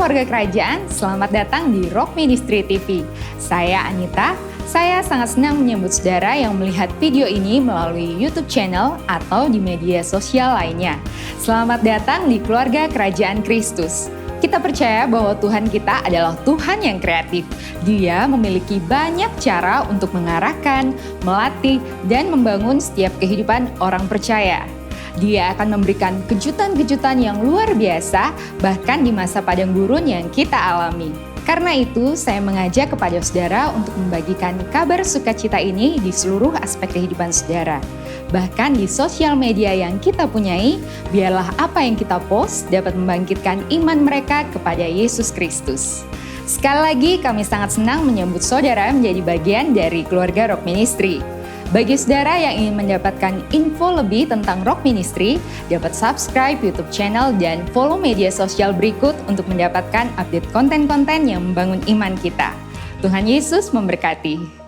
keluarga kerajaan, selamat datang di Rock Ministry TV. Saya Anita, saya sangat senang menyambut saudara yang melihat video ini melalui YouTube channel atau di media sosial lainnya. Selamat datang di keluarga kerajaan Kristus. Kita percaya bahwa Tuhan kita adalah Tuhan yang kreatif. Dia memiliki banyak cara untuk mengarahkan, melatih, dan membangun setiap kehidupan orang percaya. Dia akan memberikan kejutan-kejutan yang luar biasa, bahkan di masa padang gurun yang kita alami. Karena itu, saya mengajak kepada saudara untuk membagikan kabar sukacita ini di seluruh aspek kehidupan saudara. Bahkan di sosial media yang kita punyai, biarlah apa yang kita post dapat membangkitkan iman mereka kepada Yesus Kristus. Sekali lagi, kami sangat senang menyambut saudara menjadi bagian dari keluarga Rock Ministry. Bagi saudara yang ingin mendapatkan info lebih tentang Rock Ministry, dapat subscribe YouTube channel dan follow media sosial berikut untuk mendapatkan update konten-konten yang membangun iman kita. Tuhan Yesus memberkati.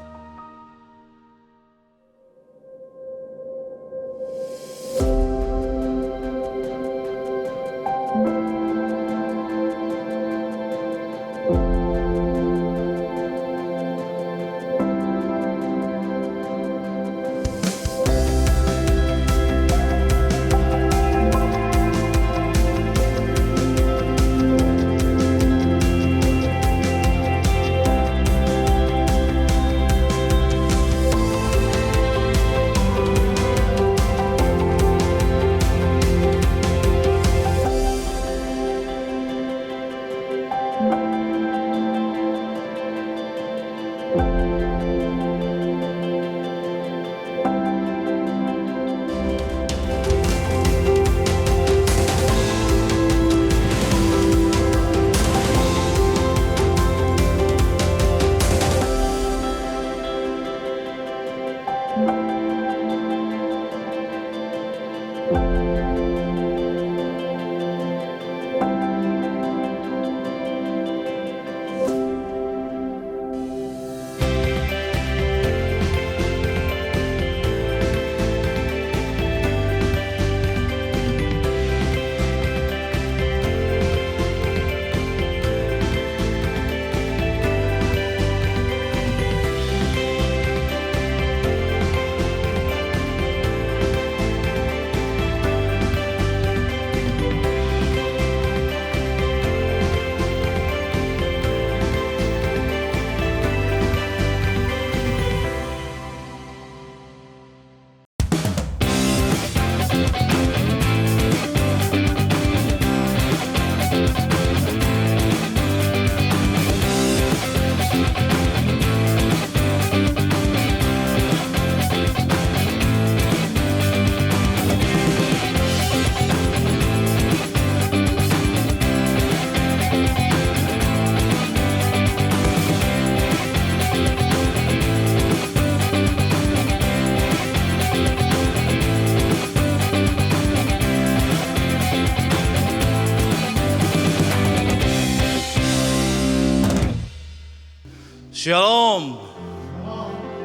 Shalom.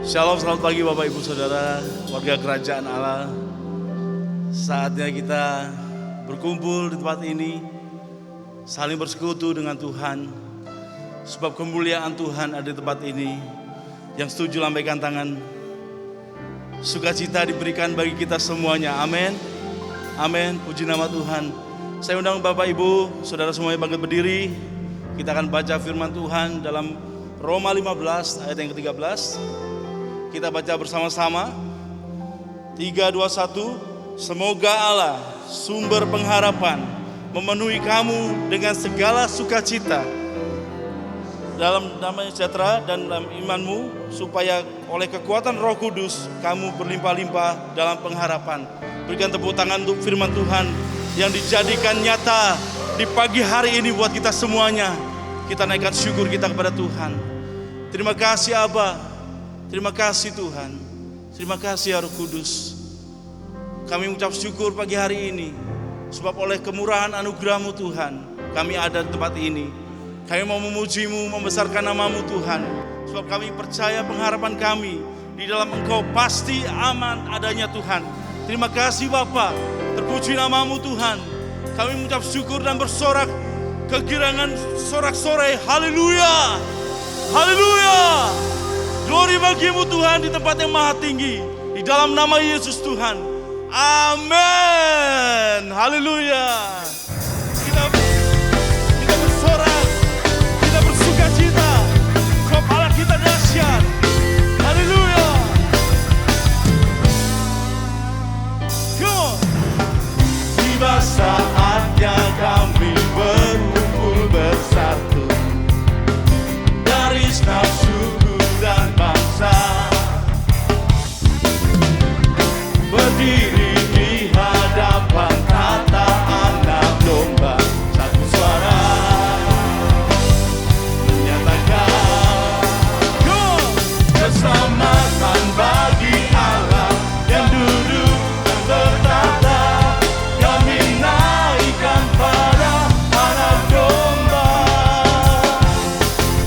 Shalom, selamat pagi Bapak Ibu Saudara, warga kerajaan Allah. Saatnya kita berkumpul di tempat ini, saling bersekutu dengan Tuhan. Sebab kemuliaan Tuhan ada di tempat ini. Yang setuju lambaikan tangan. Sukacita diberikan bagi kita semuanya, amin. Amin, puji nama Tuhan. Saya undang Bapak Ibu, Saudara semuanya bangkit berdiri. Kita akan baca firman Tuhan dalam Roma 15 ayat yang ke-13. Kita baca bersama-sama. 3, 2, 1. Semoga Allah, sumber pengharapan, memenuhi kamu dengan segala sukacita dalam damai sejahtera dan dalam imanmu, supaya oleh kekuatan Roh Kudus kamu berlimpah-limpah dalam pengharapan. Berikan tepuk tangan untuk firman Tuhan yang dijadikan nyata di pagi hari ini buat kita semuanya. Kita naikkan syukur kita kepada Tuhan. Terima kasih Aba, terima kasih Tuhan, terima kasih ya Roh Kudus. Kami mengucap syukur pagi hari ini, sebab oleh kemurahan anugerah-Mu Tuhan, kami ada di tempat ini. Kami mau memuji-Mu, membesarkan nama-Mu Tuhan, sebab kami percaya pengharapan kami di dalam Engkau pasti aman adanya Tuhan. Terima kasih Bapa, terpuji nama-Mu Tuhan. Kami mengucap syukur dan bersorak kegirangan sorak-sorai. Haleluya, haleluya. Glory bagimu Tuhan di tempat yang maha tinggi. Di dalam nama Yesus Tuhan. Amin. Haleluya. Kita bersorak, kita bersuka cita. Sebab Allah kita dahsyat. Haleluya. Come on. Tiba saatnya kami berkumpul bersatu dari setiap suku dan bangsa, berdiri di hadapan tata anak domba, satu suara menyatakan keselamatan bagi Allah yang duduk dan bertata. Kami naikkan pada anak domba,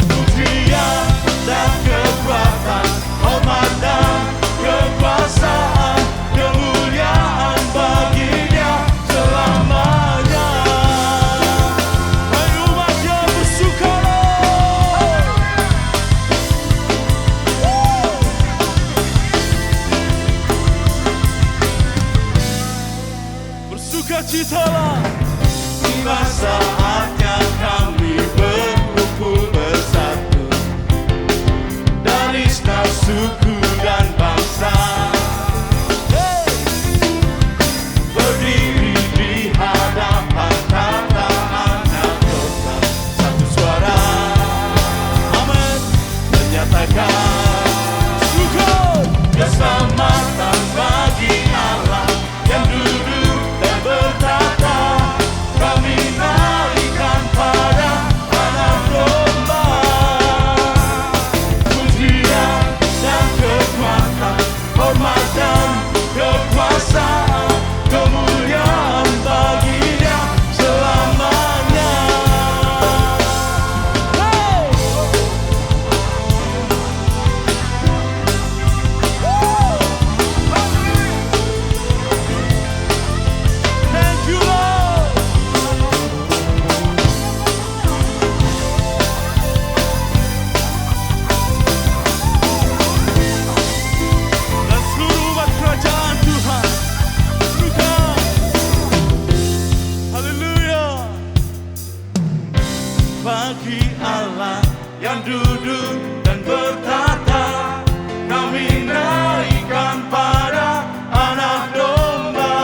pujian dan kekuatan, hormat dan kekuasaan, kemuliaan baginya selamanya. Hai umatnya bersukalah, bersukacitalah. Tiba saatnya kami berkumpul bersatu dari setiap suku dan bangsa, berdiri di hadapan tata anak domba, satu suara amin menyatakan syukur. Keselamatan bagi Allah yang duduk dan bertata. Kami naikkan pada anak domba, pujian dan kekuatan, hormat dan kekuasaan, kemuliaan baginya selamanya. Hey! Thank you Lord. Dan seluruh umat kerajaan Tuhan bersuka. Haleluya. Bagi Allah yang duduk dan bertata, kami naikkan pada anak domba,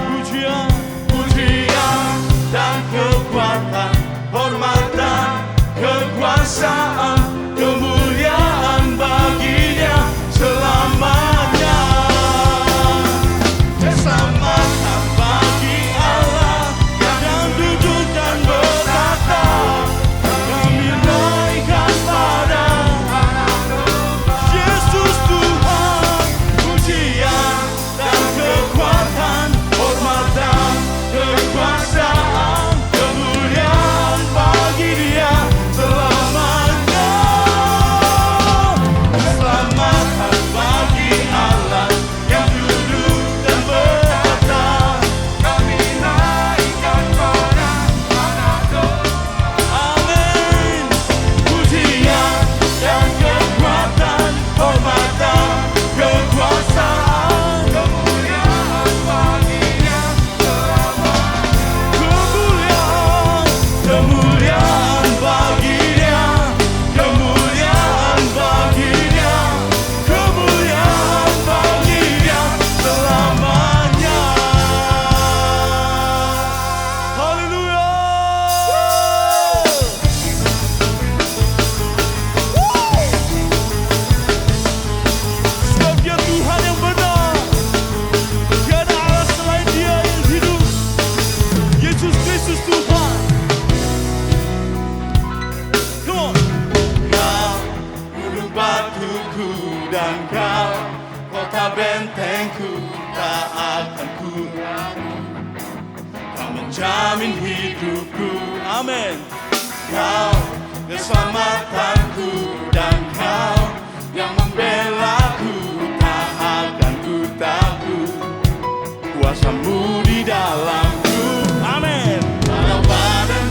pujian, pujian dan kekuatan, hormat dan kekuasaan, kemuliaan baginya selamanya. Keselamatan bagi Allah yang duduk dan bertata. Kami naikkan pada Yesus Tuhan, pujian dan kekuatan, hormat dan kekuasaan, kemuliaan bagi Dia selamanya. Keselamatan bagi Allah yang duduk dan bertata. Kami naikkan pada anak domba. Amin. Pujian dan kekuatan, hormat dan kekuasaan, kemuliaan baginya selamanya. Kemuliaan, kemuliaan baginya, kemuliaan baginya, kemuliaan baginya selamanya. Haleluya. Sebab Dia Tuhan yang benar, tiada Allah selain Dia yang hidup. Yesus Kristus Tuhan. Come on. Kau gunung batuku dan Kau kota bentengku, tak akan ku ragu. Kau menjamin hidupku. Amin. Kau keselamatanku dan Kau yang membelaku, tak akan ku takut. Kuasa-Mu di dalamku. Amin. Walau badan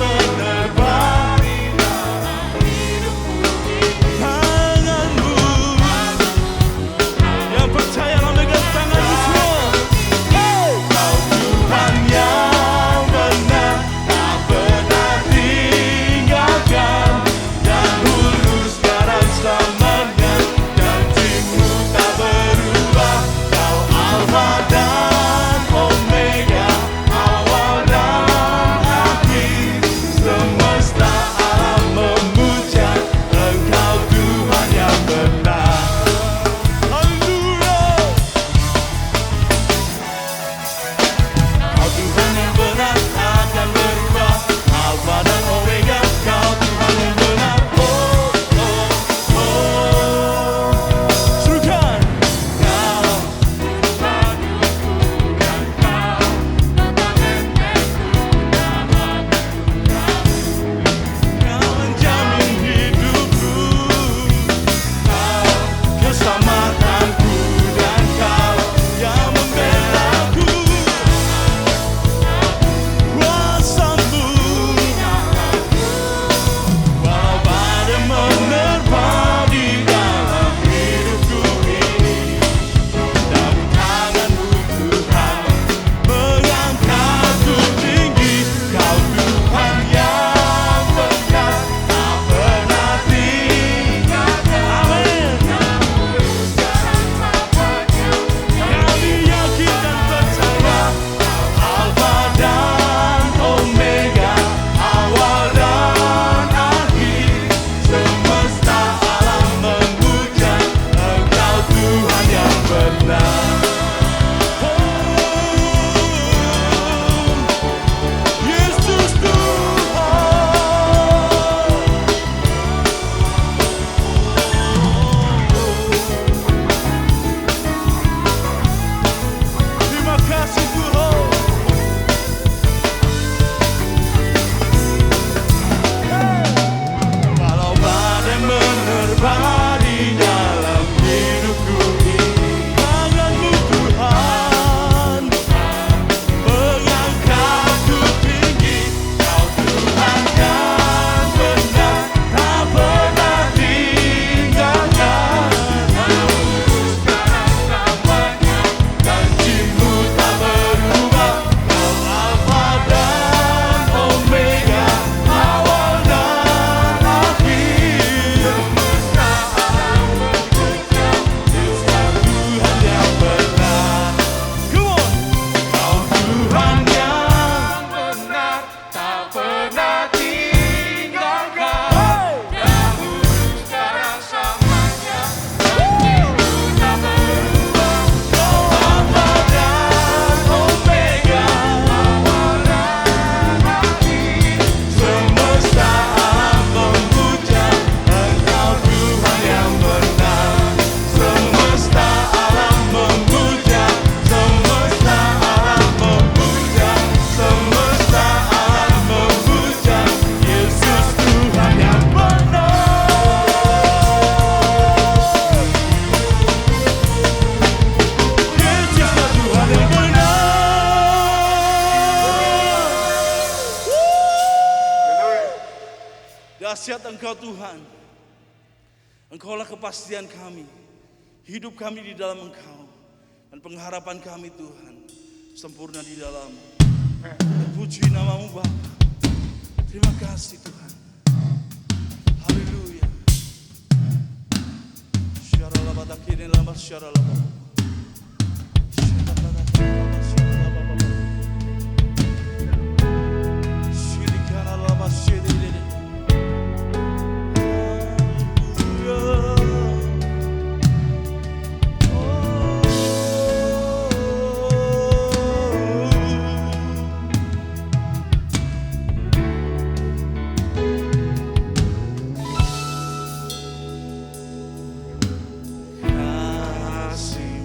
Dahsyat Engkau Tuhan. Engkaulah kepastian kami. Hidup kami di dalam Engkau. Dan pengharapan kami Tuhan sempurna di dalam-Mu. Puji nama-Mu Bapa. Terima kasih Tuhan. Haleluya. Syaralabadakini lama syaralabad. Syirikana lama syirikana. Kasih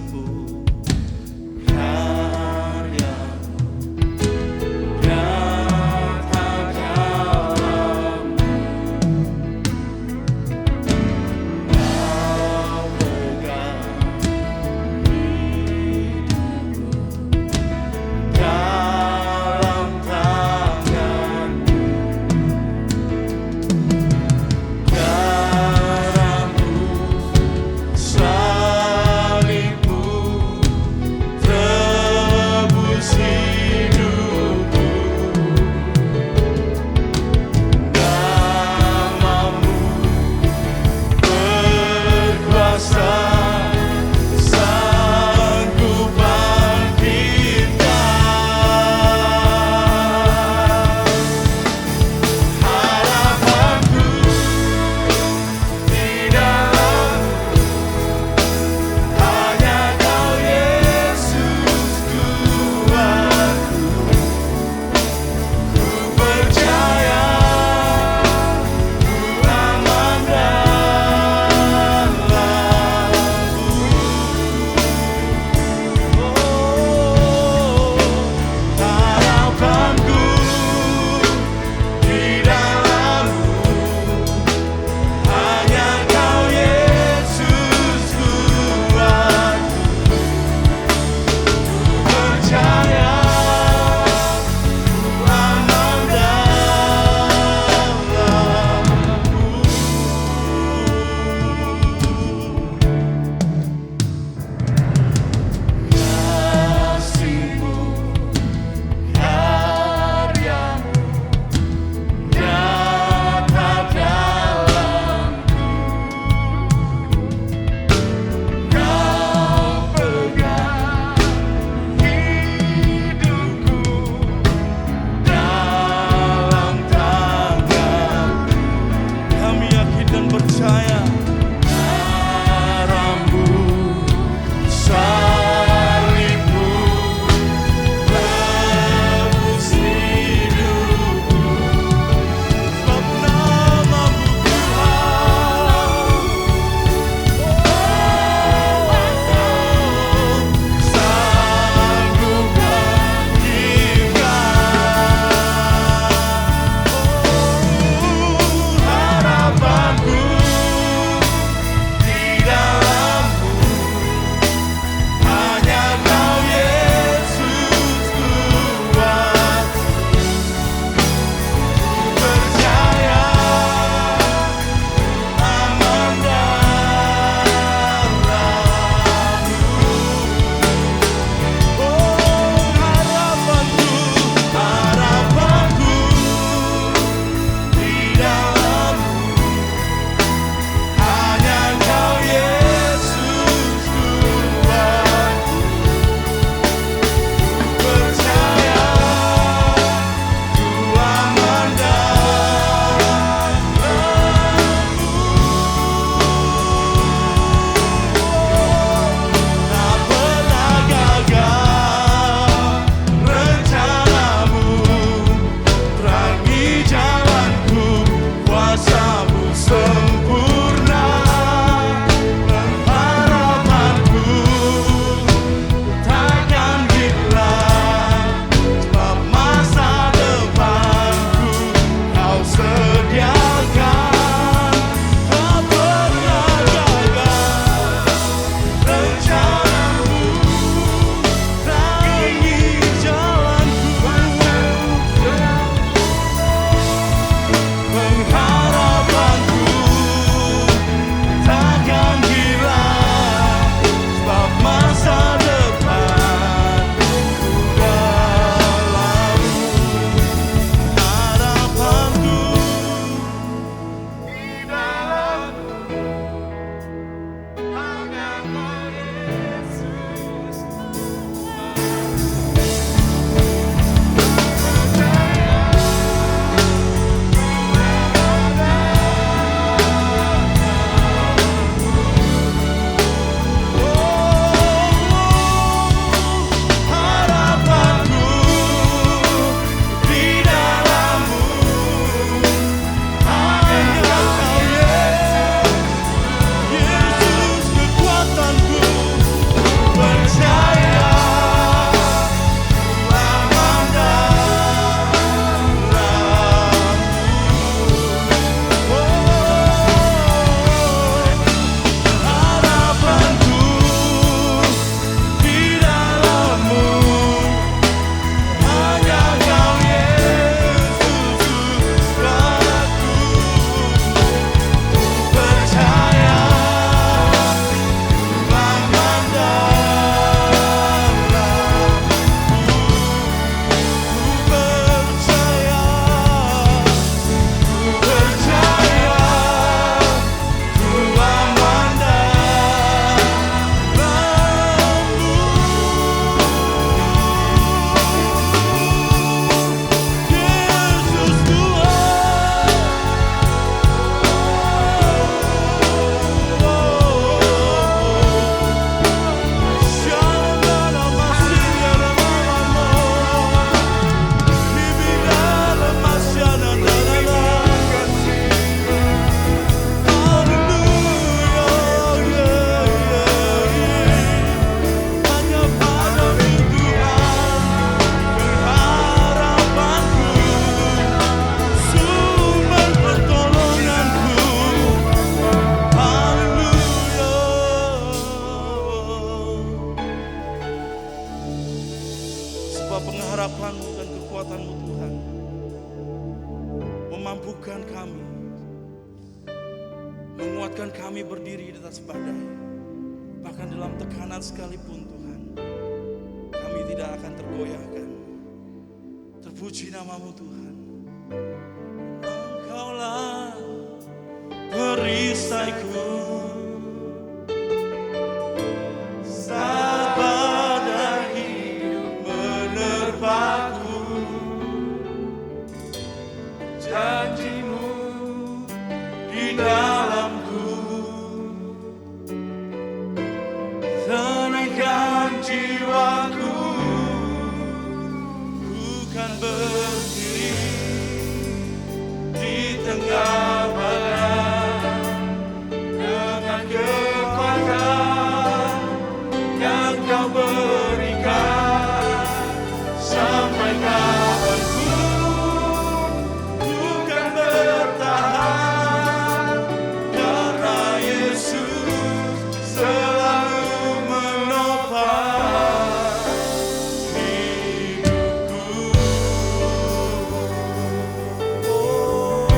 Bapa, pengharapan-Mu dan kekuatan-Mu Tuhan memampukan kami, menguatkan kami berdiri di atas badai. Bahkan dalam tekanan sekalipun Tuhan, kami tidak akan tergoyahkan. Terpuji nama-Mu Tuhan. Engkaulah perisaiku saat badai hidup menerpaku. Janji-Mu di dalamku tenangkan jiwaku. Ku kan berdiri di tengah badai dengan kekuatan yang Kau berikan. Sampai kapanpun ku kan bertahan, karena Yesus selalu menopang hidupku. Oh,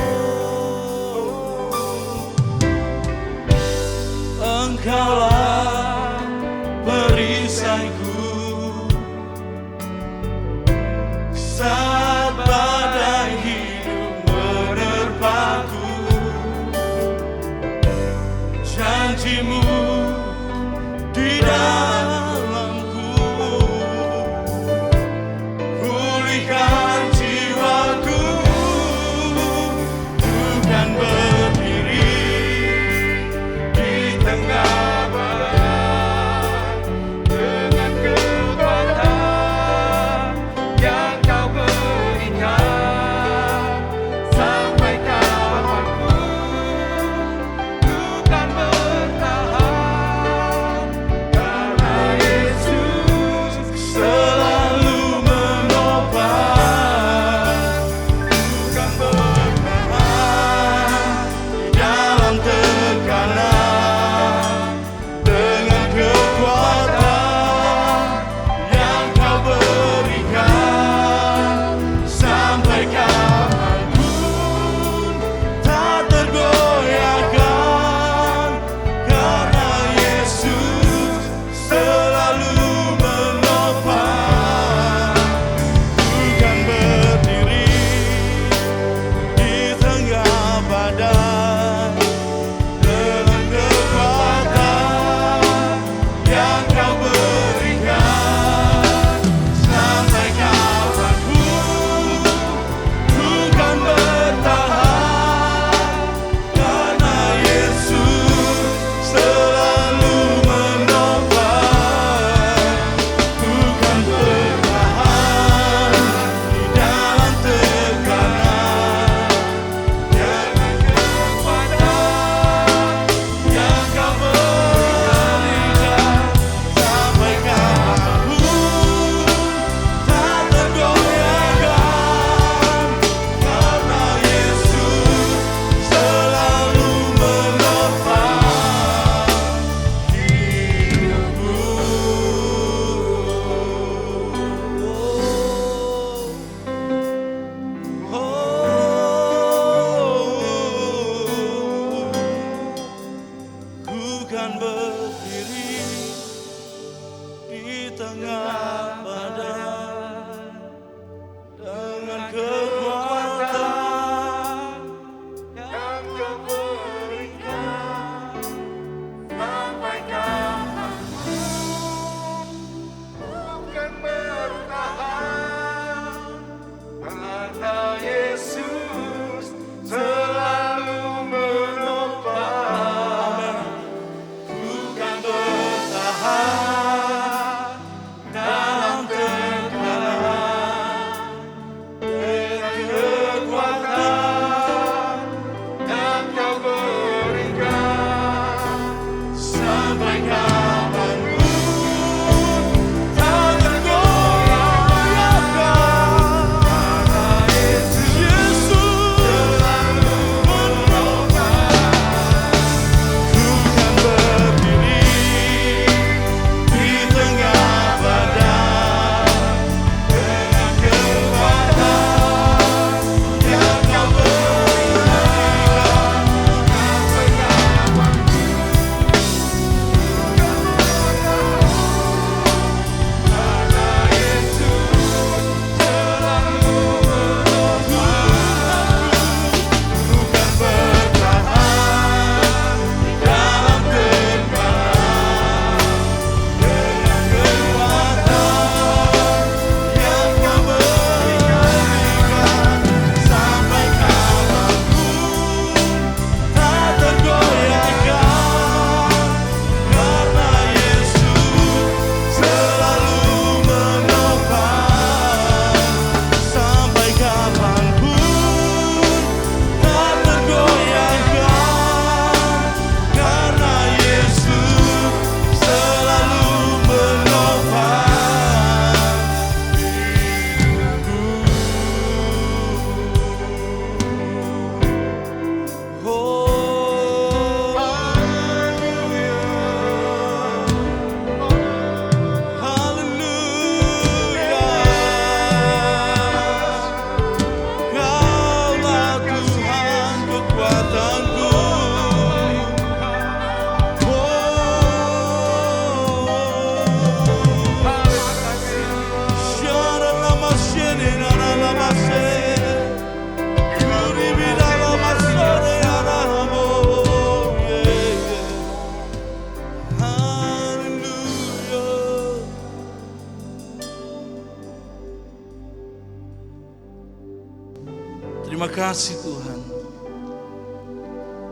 Terima kasih Tuhan.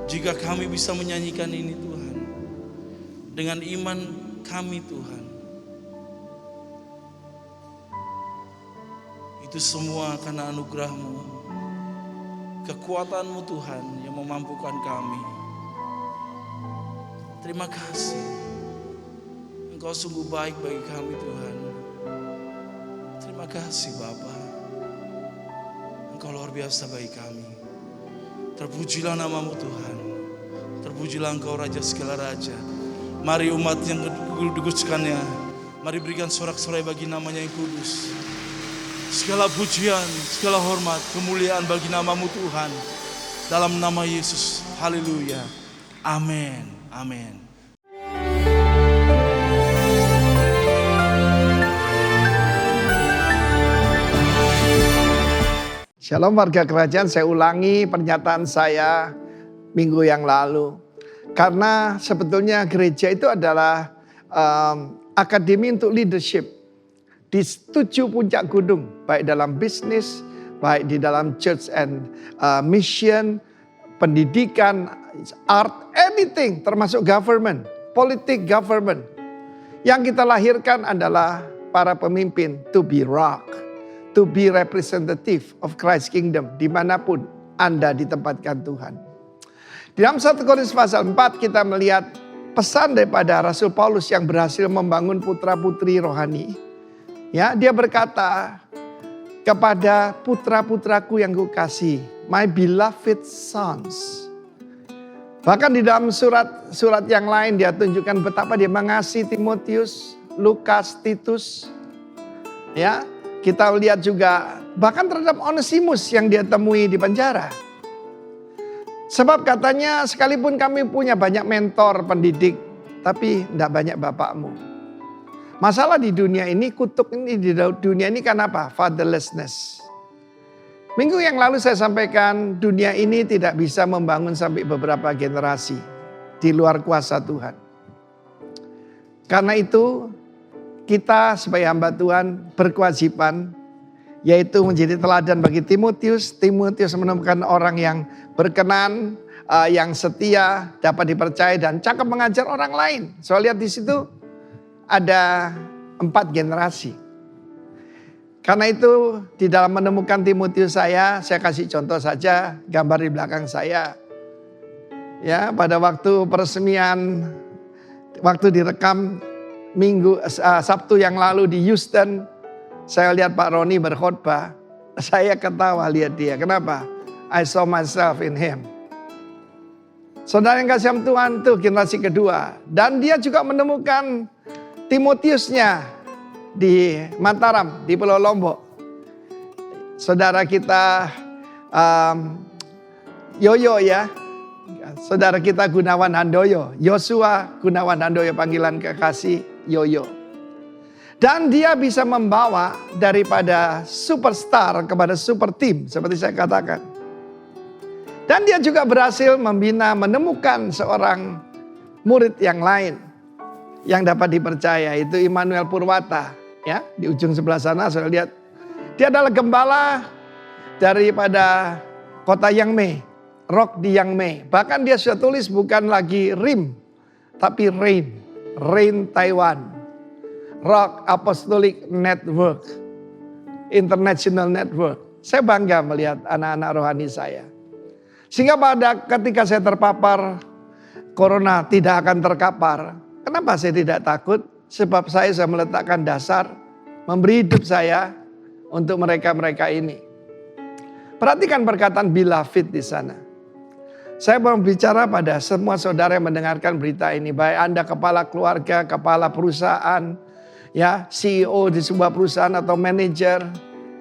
Jika kami bisa menyanyikan ini Tuhan, dengan iman kami Tuhan, itu semua karena anugerah-Mu, kekuatan-Mu Tuhan yang memampukan kami. Terima kasih, Engkau sungguh baik bagi kami Tuhan. Terima kasih Bapa, Engkau luar biasa bagi kami. Terpujilah nama-Mu Tuhan, terpujilah Engkau Raja segala Raja. Mari umat yang dikuduskannya, mari berikan sorak-sorai bagi namanya yang kudus. Segala pujian, segala hormat, kemuliaan bagi nama-Mu Tuhan. Dalam nama Yesus, haleluya, amin, amin. Shalom warga kerajaan, saya ulangi pernyataan saya minggu yang lalu. Karena sebetulnya gereja itu adalah akademi untuk leadership. Di 7 puncak gunung, baik dalam bisnis, baik di dalam church and mission, pendidikan, art, anything, termasuk government, politik government. Yang kita lahirkan adalah para pemimpin to be rock, to be representative of Christ's kingdom dimanapun Anda ditempatkan Tuhan. Di dalam 1 Korintus pasal 4 kita melihat pesan daripada Rasul Paulus yang berhasil membangun putra-putri rohani. Ya, dia berkata kepada putra-putraku yang kukasihi, my beloved sons. Bahkan di dalam surat yang lain dia tunjukkan betapa dia mengasihi Timotius, Lukas, Titus. Ya, kita lihat juga bahkan terhadap Onesimus yang dia temui di penjara. Sebab katanya sekalipun kami punya banyak mentor pendidik, tapi tidak banyak bapakmu. Masalah di dunia ini, kutuk ini di dunia ini kan apa? Fatherlessness. Minggu yang lalu saya sampaikan dunia ini tidak bisa membangun sampai beberapa generasi di luar kuasa Tuhan. Karena itu kita sebagai hamba Tuhan berkewajiban yaitu menjadi teladan bagi Timotius. Timotius menemukan orang yang berkenan, yang setia, dapat dipercaya dan cakap mengajar orang lain. Soalnya lihat di situ ada 4 generasi. Karena itu di dalam menemukan Timotius saya kasih contoh saja gambar di belakang saya. Ya, pada waktu peresmian, waktu direkam Sabtu yang lalu di Houston, saya lihat Pak Roni berkhotbah, saya ketawa lihat dia. Kenapa? I saw myself in him. Saudara yang kasih Tuhan itu generasi kedua. Dan dia juga menemukan Timotiusnya di Mataram, di Pulau Lombok. Saudara kita Yoyo ya. Saudara kita Gunawan Handoyo. Yosua Gunawan Handoyo, panggilan kekasih Yoyo. Dan dia bisa membawa daripada superstar kepada super team, seperti saya katakan. Dan dia juga berhasil menemukan seorang murid yang lain yang dapat dipercaya, itu Immanuel Purwata. Ya, di ujung sebelah sana saya lihat dia adalah gembala daripada kota Yangmei, Rock di Yangmei. Bahkan dia sudah tulis bukan lagi RIM, tapi Rain Taiwan, Rock Apostolic Network, International Network. Saya bangga melihat anak-anak rohani saya. Sehingga ketika saya terpapar corona tidak akan terkapar. Kenapa saya tidak takut? Sebab saya sudah meletakkan dasar, memberi hidup saya untuk mereka-mereka ini. Perhatikan perkataan beloved di sana. Saya mau bicara pada semua saudara yang mendengarkan berita ini. Baik Anda kepala keluarga, kepala perusahaan, ya CEO di sebuah perusahaan atau manajer.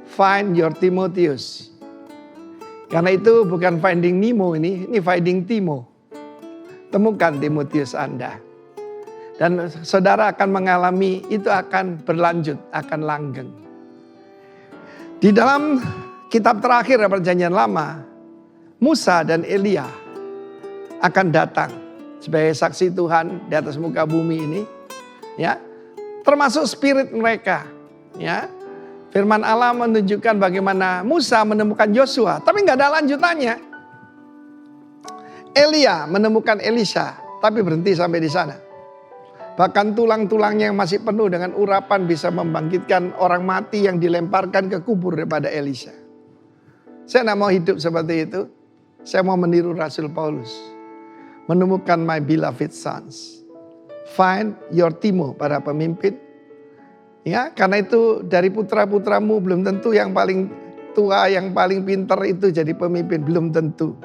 Find your Timotius. Karena itu bukan finding Nemo ini finding Timo. Temukan Timotius Anda. Dan saudara akan mengalami itu akan berlanjut, akan langgeng. Di dalam kitab terakhir Perjanjian Lama, Musa dan Elia akan datang sebagai saksi Tuhan di atas muka bumi ini, ya. Termasuk spirit mereka, ya. Firman Allah menunjukkan bagaimana Musa menemukan Yosua, tapi nggak ada lanjutannya. Elia menemukan Elisa, tapi berhenti sampai di sana. Bahkan tulang-tulangnya yang masih penuh dengan urapan bisa membangkitkan orang mati yang dilemparkan ke kubur daripada Elisa. Saya tidak mau hidup seperti itu. Saya mau meniru Rasul Paulus. Menemukan my beloved sons. Find your Timo, para pemimpin. Ya, karena itu dari putra-putramu belum tentu yang paling tua, yang paling pintar itu jadi pemimpin. Belum tentu.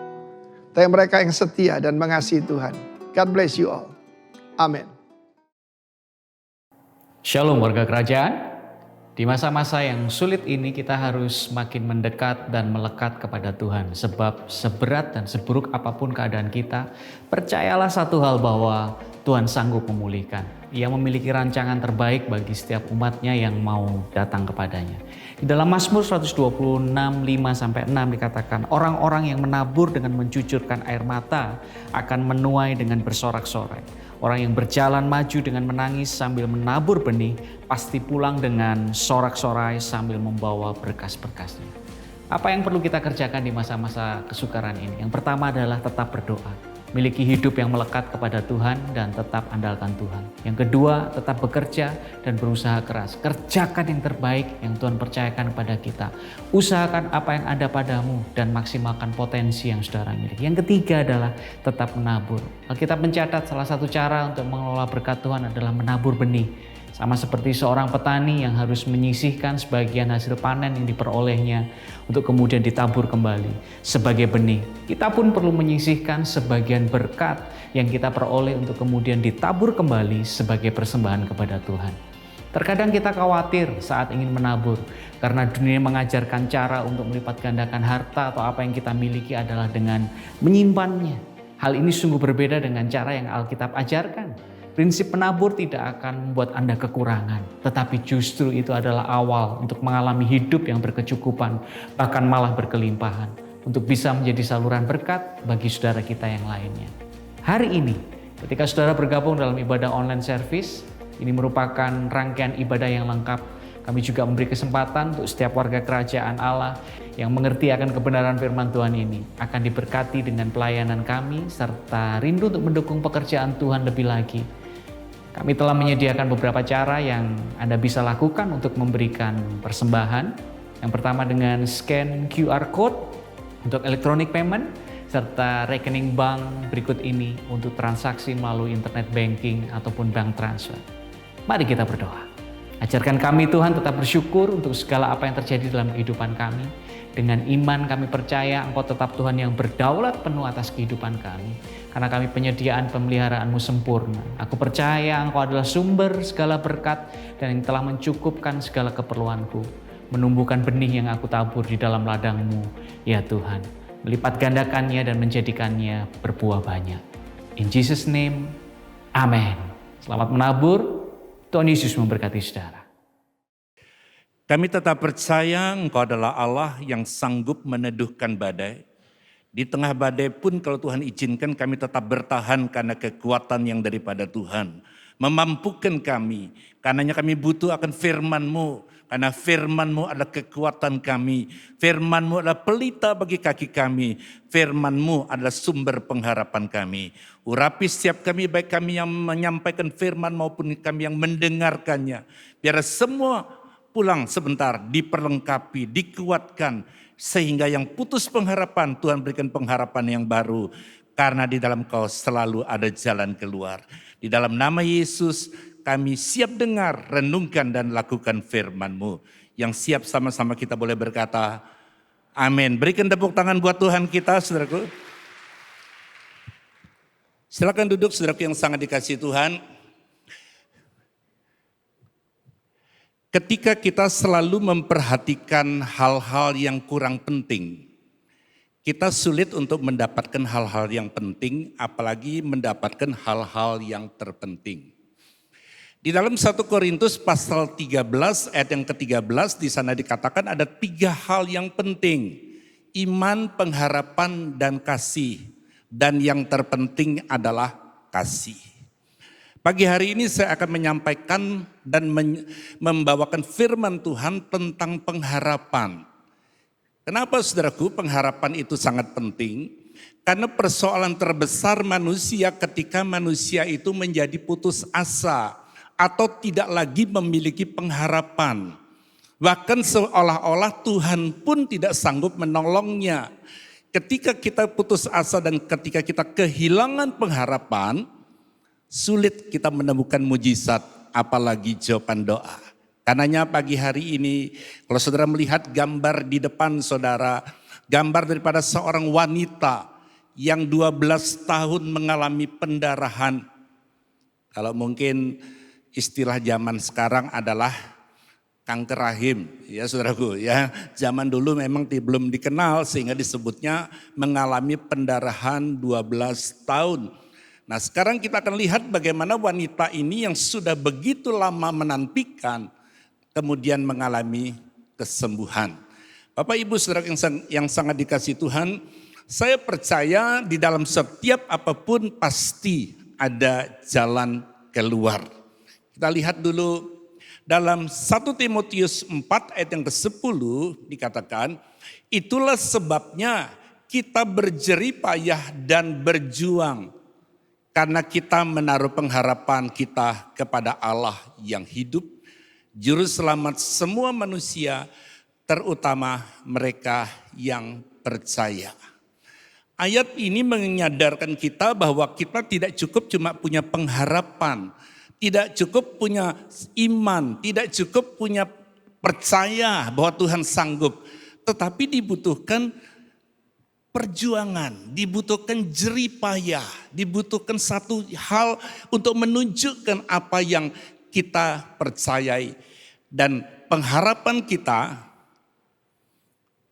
Tapi mereka yang setia dan mengasihi Tuhan. God bless you all. Amin. Shalom warga kerajaan. Di masa-masa yang sulit ini kita harus makin mendekat dan melekat kepada Tuhan. Sebab seberat dan seburuk apapun keadaan kita, percayalah satu hal bahwa Tuhan sanggup memulihkan. Ia memiliki rancangan terbaik bagi setiap umatnya yang mau datang kepadanya. Di dalam Mazmur 126, 5-6 dikatakan, orang-orang yang menabur dengan mencucurkan air mata akan menuai dengan bersorak-sorai. Orang yang berjalan maju dengan menangis sambil menabur benih, pasti pulang dengan sorak-sorai sambil membawa berkas-berkasnya. Apa yang perlu kita kerjakan di masa-masa kesukaran ini? Yang pertama adalah tetap berdoa. Miliki hidup yang melekat kepada Tuhan dan tetap andalkan Tuhan. Yang kedua, tetap bekerja dan berusaha keras. Kerjakan yang terbaik yang Tuhan percayakan kepada kita. Usahakan apa yang ada padamu dan maksimalkan potensi yang saudara miliki. Yang ketiga adalah tetap menabur. Alkitab mencatat salah satu cara untuk mengelola berkat Tuhan adalah menabur benih. Sama seperti seorang petani yang harus menyisihkan sebagian hasil panen yang diperolehnya untuk kemudian ditabur kembali sebagai benih. Kita pun perlu menyisihkan sebagian berkat yang kita peroleh untuk kemudian ditabur kembali sebagai persembahan kepada Tuhan. Terkadang kita khawatir saat ingin menabur karena dunia mengajarkan cara untuk melipat gandakan harta atau apa yang kita miliki adalah dengan menyimpannya. Hal ini sungguh berbeda dengan cara yang Alkitab ajarkan. Prinsip menabur tidak akan membuat Anda kekurangan, tetapi justru itu adalah awal untuk mengalami hidup yang berkecukupan, bahkan malah berkelimpahan, untuk bisa menjadi saluran berkat bagi saudara kita yang lainnya. Hari ini, ketika saudara bergabung dalam ibadah online service, ini merupakan rangkaian ibadah yang lengkap. Kami juga memberi kesempatan untuk setiap warga kerajaan Allah yang mengerti akan kebenaran firman Tuhan ini akan diberkati dengan pelayanan kami serta rindu untuk mendukung pekerjaan Tuhan lebih lagi. Kami telah menyediakan beberapa cara yang Anda bisa lakukan untuk memberikan persembahan. Yang pertama dengan scan QR Code untuk electronic payment, serta rekening bank berikut ini untuk transaksi melalui internet banking ataupun bank transfer. Mari kita berdoa. Ajarkan kami Tuhan tetap bersyukur untuk segala apa yang terjadi dalam kehidupan kami. Dengan iman kami percaya Engkau tetap Tuhan yang berdaulat penuh atas kehidupan kami. Karena kami penyediaan pemeliharaan-Mu sempurna. Aku percaya Engkau adalah sumber segala berkat dan yang telah mencukupkan segala keperluanku. Menumbuhkan benih yang aku tabur di dalam ladang-Mu, ya Tuhan. Melipat gandakannya dan menjadikannya berbuah banyak. In Jesus' name, amen. Selamat menabur, Tuhan Yesus memberkati saudara. Kami tetap percaya Engkau adalah Allah yang sanggup meneduhkan badai. Di tengah badai pun kalau Tuhan izinkan kami tetap bertahan karena kekuatan yang daripada Tuhan. Memampukan kami, karenanya kami butuh akan firman-Mu. Karena firman-Mu adalah kekuatan kami. Firman-Mu adalah pelita bagi kaki kami. Firman-Mu adalah sumber pengharapan kami. Urapi setiap kami, baik kami yang menyampaikan firman maupun kami yang mendengarkannya. Biar semua pulang sebentar, diperlengkapi, dikuatkan. Sehingga yang putus pengharapan, Tuhan berikan pengharapan yang baru. Karena di dalam Kau selalu ada jalan keluar. Di dalam nama Yesus, kami siap dengar, renungkan dan lakukan firman-Mu. Yang siap sama-sama kita boleh berkata, amin. Berikan tepuk tangan buat Tuhan kita, saudaraku. Silakan duduk, saudaraku yang sangat dikasihi Tuhan. Ketika kita selalu memperhatikan hal-hal yang kurang penting, kita sulit untuk mendapatkan hal-hal yang penting, apalagi mendapatkan hal-hal yang terpenting. Di dalam 1 Korintus pasal 13 ayat yang ke-13 di sana dikatakan ada 3 hal yang penting. Iman, pengharapan, dan kasih. Dan yang terpenting adalah kasih. Pagi hari ini saya akan menyampaikan dan membawakan firman Tuhan tentang pengharapan. Kenapa saudaraku pengharapan itu sangat penting? Karena persoalan terbesar manusia ketika manusia itu menjadi putus asa atau tidak lagi memiliki pengharapan. Bahkan seolah-olah Tuhan pun tidak sanggup menolongnya. Ketika kita putus asa dan ketika kita kehilangan pengharapan, sulit kita menemukan mujizat apalagi jawaban doa. Karenanya pagi hari ini kalau saudara melihat gambar di depan saudara, gambar daripada seorang wanita yang 12 tahun mengalami pendarahan. Kalau mungkin istilah zaman sekarang adalah kanker rahim, ya saudaraku ya. Zaman dulu memang belum dikenal sehingga disebutnya mengalami pendarahan 12 tahun. Nah sekarang kita akan lihat bagaimana wanita ini yang sudah begitu lama menantikan kemudian mengalami kesembuhan. Bapak Ibu saudara yang sangat dikasihi Tuhan, saya percaya di dalam setiap apapun pasti ada jalan keluar. Kita lihat dulu dalam 1 Timotius 4 ayat yang ke-10 dikatakan, itulah sebabnya kita berjerih payah dan berjuang karena kita menaruh pengharapan kita kepada Allah yang hidup, Juru selamat semua manusia, terutama mereka yang percaya. Ayat ini menyadarkan kita bahwa kita tidak cukup cuma punya pengharapan, tidak cukup punya iman, tidak cukup punya percaya bahwa Tuhan sanggup. Tetapi dibutuhkan perjuangan, dibutuhkan jerih payah, dibutuhkan satu hal untuk menunjukkan apa yang kita percayai. Dan pengharapan kita,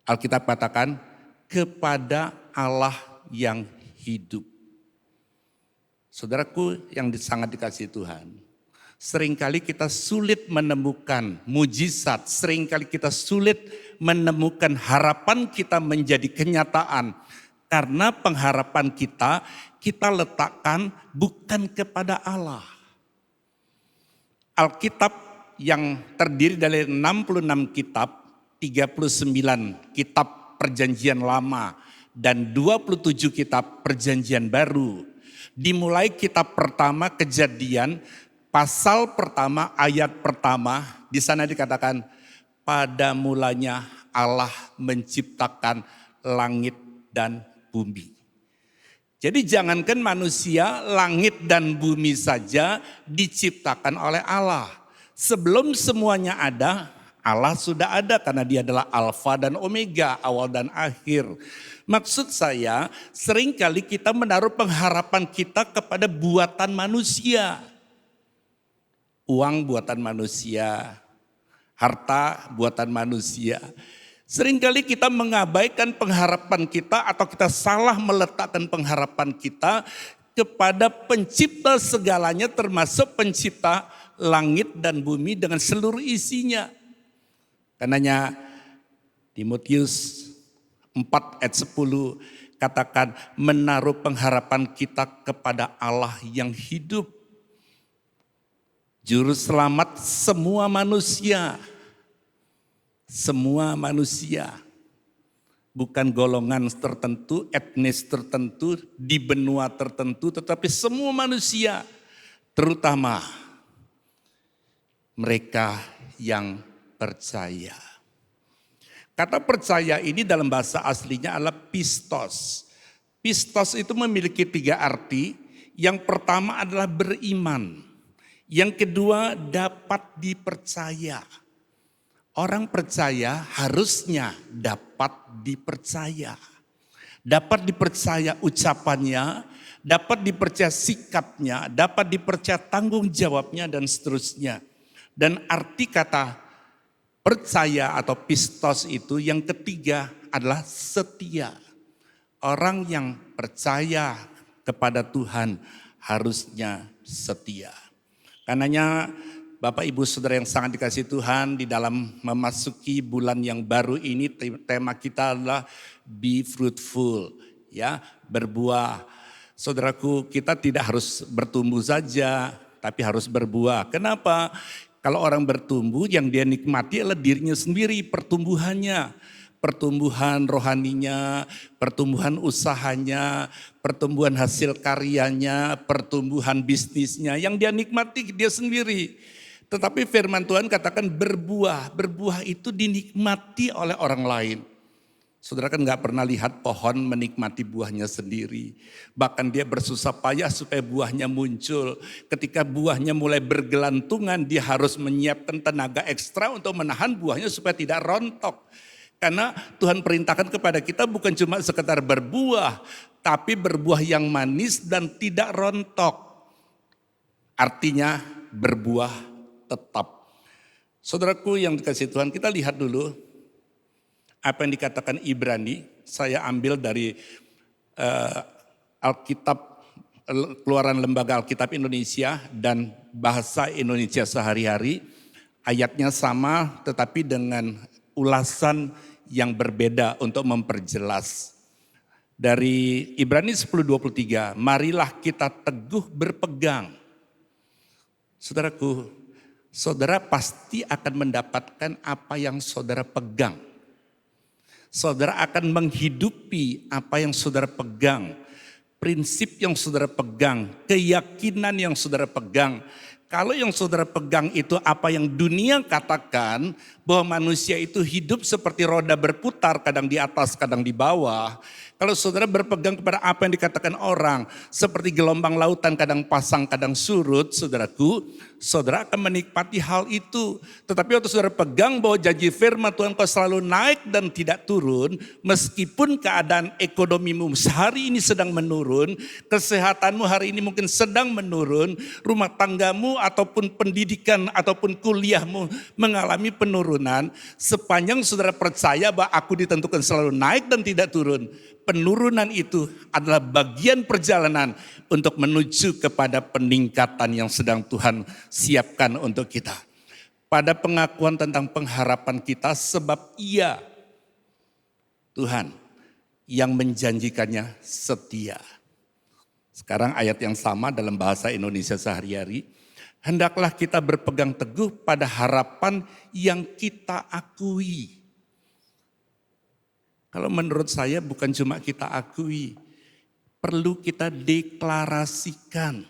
Alkitab katakan, kepada Allah yang hidup. Saudaraku yang sangat dikasihi Tuhan, seringkali kita sulit menemukan mujizat, seringkali kita sulit menemukan harapan kita menjadi kenyataan. Karena pengharapan kita letakkan bukan kepada Allah. Alkitab yang terdiri dari 66 kitab, 39 kitab perjanjian lama, dan 27 kitab perjanjian baru. Dimulai kitab pertama Kejadian, pasal pertama ayat pertama, di sana dikatakan, pada mulanya Allah menciptakan langit dan bumi. Jadi jangankan manusia, langit dan bumi saja diciptakan oleh Allah. Sebelum semuanya ada, Allah sudah ada karena dia adalah Alfa dan Omega, awal dan akhir. Maksud saya, seringkali kita menaruh pengharapan kita kepada buatan manusia. Uang buatan manusia, harta buatan manusia. Seringkali kita mengabaikan pengharapan kita atau kita salah meletakkan pengharapan kita kepada pencipta segalanya termasuk pencipta langit dan bumi dengan seluruh isinya. Karenanya Timotius 4 ayat 10 katakan menaruh pengharapan kita kepada Allah yang hidup. Juru selamat semua manusia. Semua manusia. Bukan golongan tertentu, etnis tertentu, di benua tertentu, tetapi semua manusia. Terutama mereka yang percaya. Kata percaya ini dalam bahasa aslinya adalah pistos. Pistos itu memiliki 3 arti. Yang pertama adalah beriman. Yang kedua dapat dipercaya. Orang percaya harusnya dapat dipercaya. Dapat dipercaya ucapannya, dapat dipercaya sikapnya, dapat dipercaya tanggung jawabnya dan seterusnya. Dan arti kata percaya atau pistos itu yang ketiga adalah setia. Orang yang percaya kepada Tuhan harusnya setia. Karenanya Bapak Ibu Saudara yang sangat dikasihi Tuhan, di dalam memasuki bulan yang baru ini tema kita adalah be fruitful, ya, berbuah. Saudaraku, kita tidak harus bertumbuh saja, tapi harus berbuah. Kenapa? Kalau orang bertumbuh, yang dia nikmati adalah dirinya sendiri, pertumbuhannya. Pertumbuhan rohaninya, pertumbuhan usahanya, pertumbuhan hasil karyanya, pertumbuhan bisnisnya. Yang dia nikmati dia sendiri. Tetapi firman Tuhan katakan berbuah. Berbuah itu dinikmati oleh orang lain. Saudara kan gak pernah lihat pohon menikmati buahnya sendiri. Bahkan dia bersusah payah supaya buahnya muncul. Ketika buahnya mulai bergelantungan, dia harus menyiapkan tenaga ekstra untuk menahan buahnya supaya tidak rontok. Karena Tuhan perintahkan kepada kita bukan cuma sekedar berbuah, tapi berbuah yang manis dan tidak rontok. Artinya berbuah tetap. Saudaraku yang dikasihi Tuhan, kita lihat dulu apa yang dikatakan Ibrani. Saya ambil dari Alkitab, Keluaran Lembaga Alkitab Indonesia dan Bahasa Indonesia Sehari-hari. Ayatnya sama tetapi dengan ulasan yang berbeda untuk memperjelas. Dari Ibrani 10:23, marilah kita teguh berpegang. Saudaraku, saudara pasti akan mendapatkan apa yang saudara pegang. Saudara akan menghidupi apa yang saudara pegang. Prinsip yang saudara pegang, keyakinan yang saudara pegang. Kalau yang saudara pegang itu apa yang dunia katakan, bahwa manusia itu hidup seperti roda berputar, kadang di atas, kadang di bawah. Kalau saudara berpegang kepada apa yang dikatakan orang, seperti gelombang lautan kadang pasang, kadang surut, saudaraku, saudara akan menikmati hal itu. Tetapi waktu saudara pegang bahwa janji firman Tuhan kau selalu naik dan tidak turun, meskipun keadaan ekonomimu hari ini sedang menurun, kesehatanmu hari ini mungkin sedang menurun, rumah tanggamu ataupun pendidikan ataupun kuliahmu mengalami penurunan, sepanjang saudara percaya bahwa aku ditentukan selalu naik dan tidak turun, penurunan itu adalah bagian perjalanan untuk menuju kepada peningkatan yang sedang Tuhan siapkan untuk kita. Pada pengakuan tentang pengharapan kita, sebab Ia, Tuhan, yang menjanjikannya setia. Sekarang ayat yang sama dalam bahasa Indonesia Sehari-hari. Hendaklah kita berpegang teguh pada harapan yang kita akui. Kalau menurut saya bukan cuma kita akui, perlu kita deklarasikan.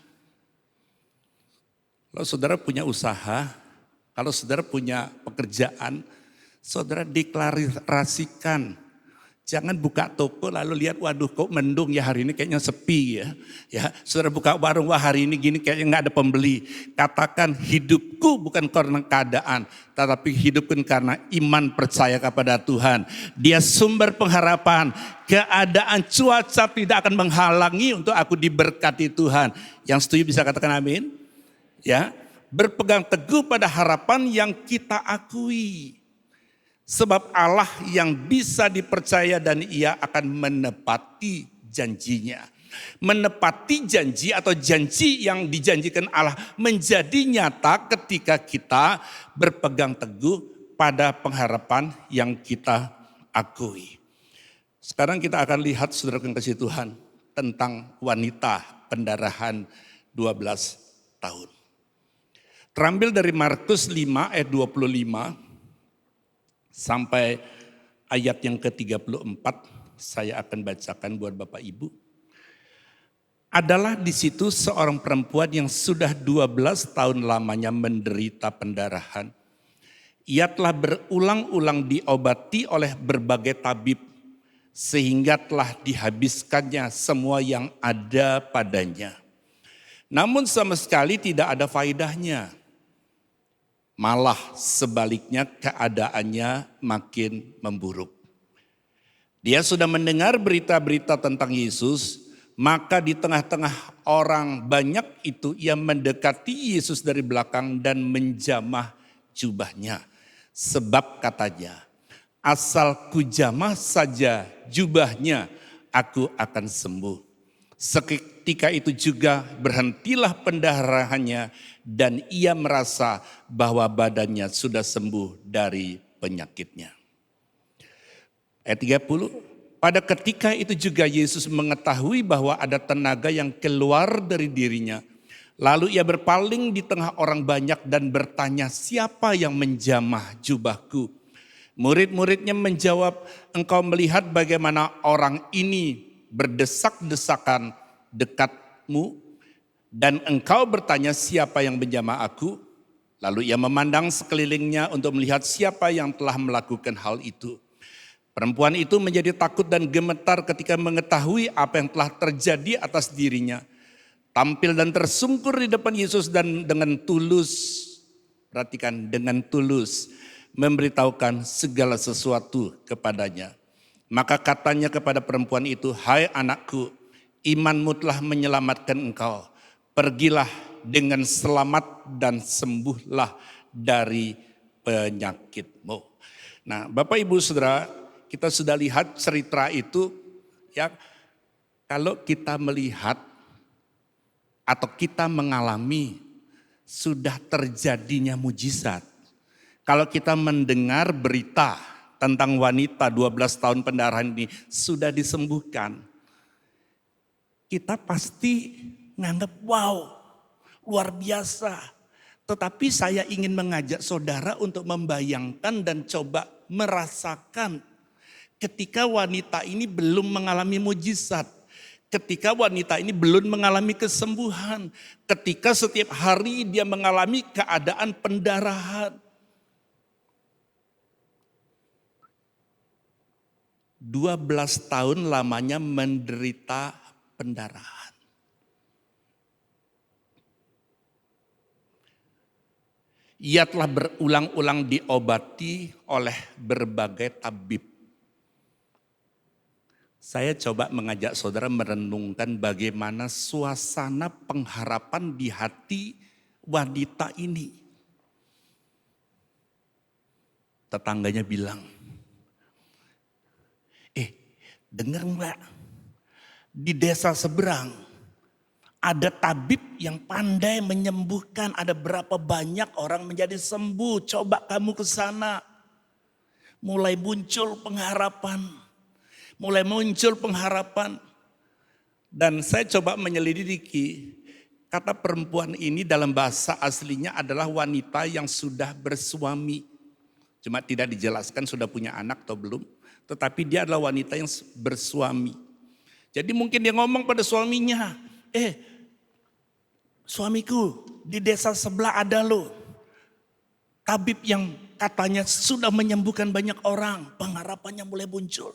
Kalau saudara punya usaha, kalau saudara punya pekerjaan, saudara deklarasikan. Jangan buka toko lalu lihat, waduh kok mendung ya hari ini kayaknya sepi ya. Ya, saudara buka warung, wah hari ini gini kayaknya nggak ada pembeli. Katakan hidupku bukan karena keadaan, tetapi hidupku karena iman percaya kepada Tuhan. Dia sumber pengharapan. Keadaan cuaca tidak akan menghalangi untuk aku diberkati Tuhan. Yang setuju bisa katakan amin. Ya, berpegang teguh pada harapan yang kita akui. Sebab Allah yang bisa dipercaya dan Ia akan menepati janjinya. Menepati janji atau janji yang dijanjikan Allah menjadi nyata ketika kita berpegang teguh pada pengharapan yang kita akui. Sekarang kita akan lihat saudara yang kasih Tuhan tentang wanita pendarahan 12 tahun. Terambil dari Markus 5 ayat 25. Sampai ayat yang ke-34 saya akan bacakan buat Bapak Ibu. Adalah di situ seorang perempuan yang sudah 12 tahun lamanya menderita pendarahan. Ia telah berulang-ulang diobati oleh berbagai tabib sehingga telah dihabiskannya semua yang ada padanya. Namun sama sekali tidak ada faedahnya. Malah sebaliknya keadaannya makin memburuk. Dia sudah mendengar berita-berita tentang Yesus, maka di tengah-tengah orang banyak itu ia mendekati Yesus dari belakang dan menjamah jubahnya. Sebab katanya, asal kujamah saja jubahnya, aku akan sembuh. Seketika itu juga berhentilah pendarahannya dan ia merasa bahwa badannya sudah sembuh dari penyakitnya. Ayat 30, pada ketika itu juga Yesus mengetahui bahwa ada tenaga yang keluar dari dirinya. Lalu ia berpaling di tengah orang banyak dan bertanya, siapa yang menjamah jubahku? Murid-muridnya menjawab, engkau melihat bagaimana orang ini berdesak-desakan dekatmu dan engkau bertanya siapa yang menjamah aku? Lalu ia memandang sekelilingnya untuk melihat siapa yang telah melakukan hal itu. Perempuan itu menjadi takut dan gemetar ketika mengetahui apa yang telah terjadi atas dirinya. Tampil dan tersungkur di depan Yesus dan dengan tulus, perhatikan, dengan tulus memberitahukan segala sesuatu kepadanya. Maka katanya kepada perempuan itu, hai anakku, imanmu telah menyelamatkan engkau. Pergilah dengan selamat dan sembuhlah dari penyakitmu. Nah, Bapak Ibu Saudara, kita sudah lihat cerita itu ya. Kalau kita melihat atau kita mengalami sudah terjadinya mujizat. Kalau kita mendengar berita tentang wanita 12 tahun pendarahan ini sudah disembuhkan, kita pasti nganggap wow, luar biasa. Tetapi saya ingin mengajak saudara untuk membayangkan dan coba merasakan ketika wanita ini belum mengalami mujizat. Ketika wanita ini belum mengalami kesembuhan. Ketika setiap hari dia mengalami keadaan pendarahan. 12 tahun lamanya menderita pendarahan. Ia telah berulang-ulang diobati oleh berbagai tabib. Saya coba mengajak saudara merenungkan bagaimana suasana pengharapan di hati wanita ini. Tetangganya bilang, dengar enggak? Di desa seberang ada tabib yang pandai menyembuhkan, ada berapa banyak orang menjadi sembuh. Coba kamu ke sana. Mulai muncul pengharapan. Dan saya coba menyelidiki, kata perempuan ini dalam bahasa aslinya adalah wanita yang sudah bersuami. Cuma tidak dijelaskan sudah punya anak atau belum. Tetapi dia adalah wanita yang bersuami. Jadi mungkin dia ngomong pada suaminya, suamiku di desa sebelah ada loh tabib yang katanya sudah menyembuhkan banyak orang. Pengharapannya mulai muncul.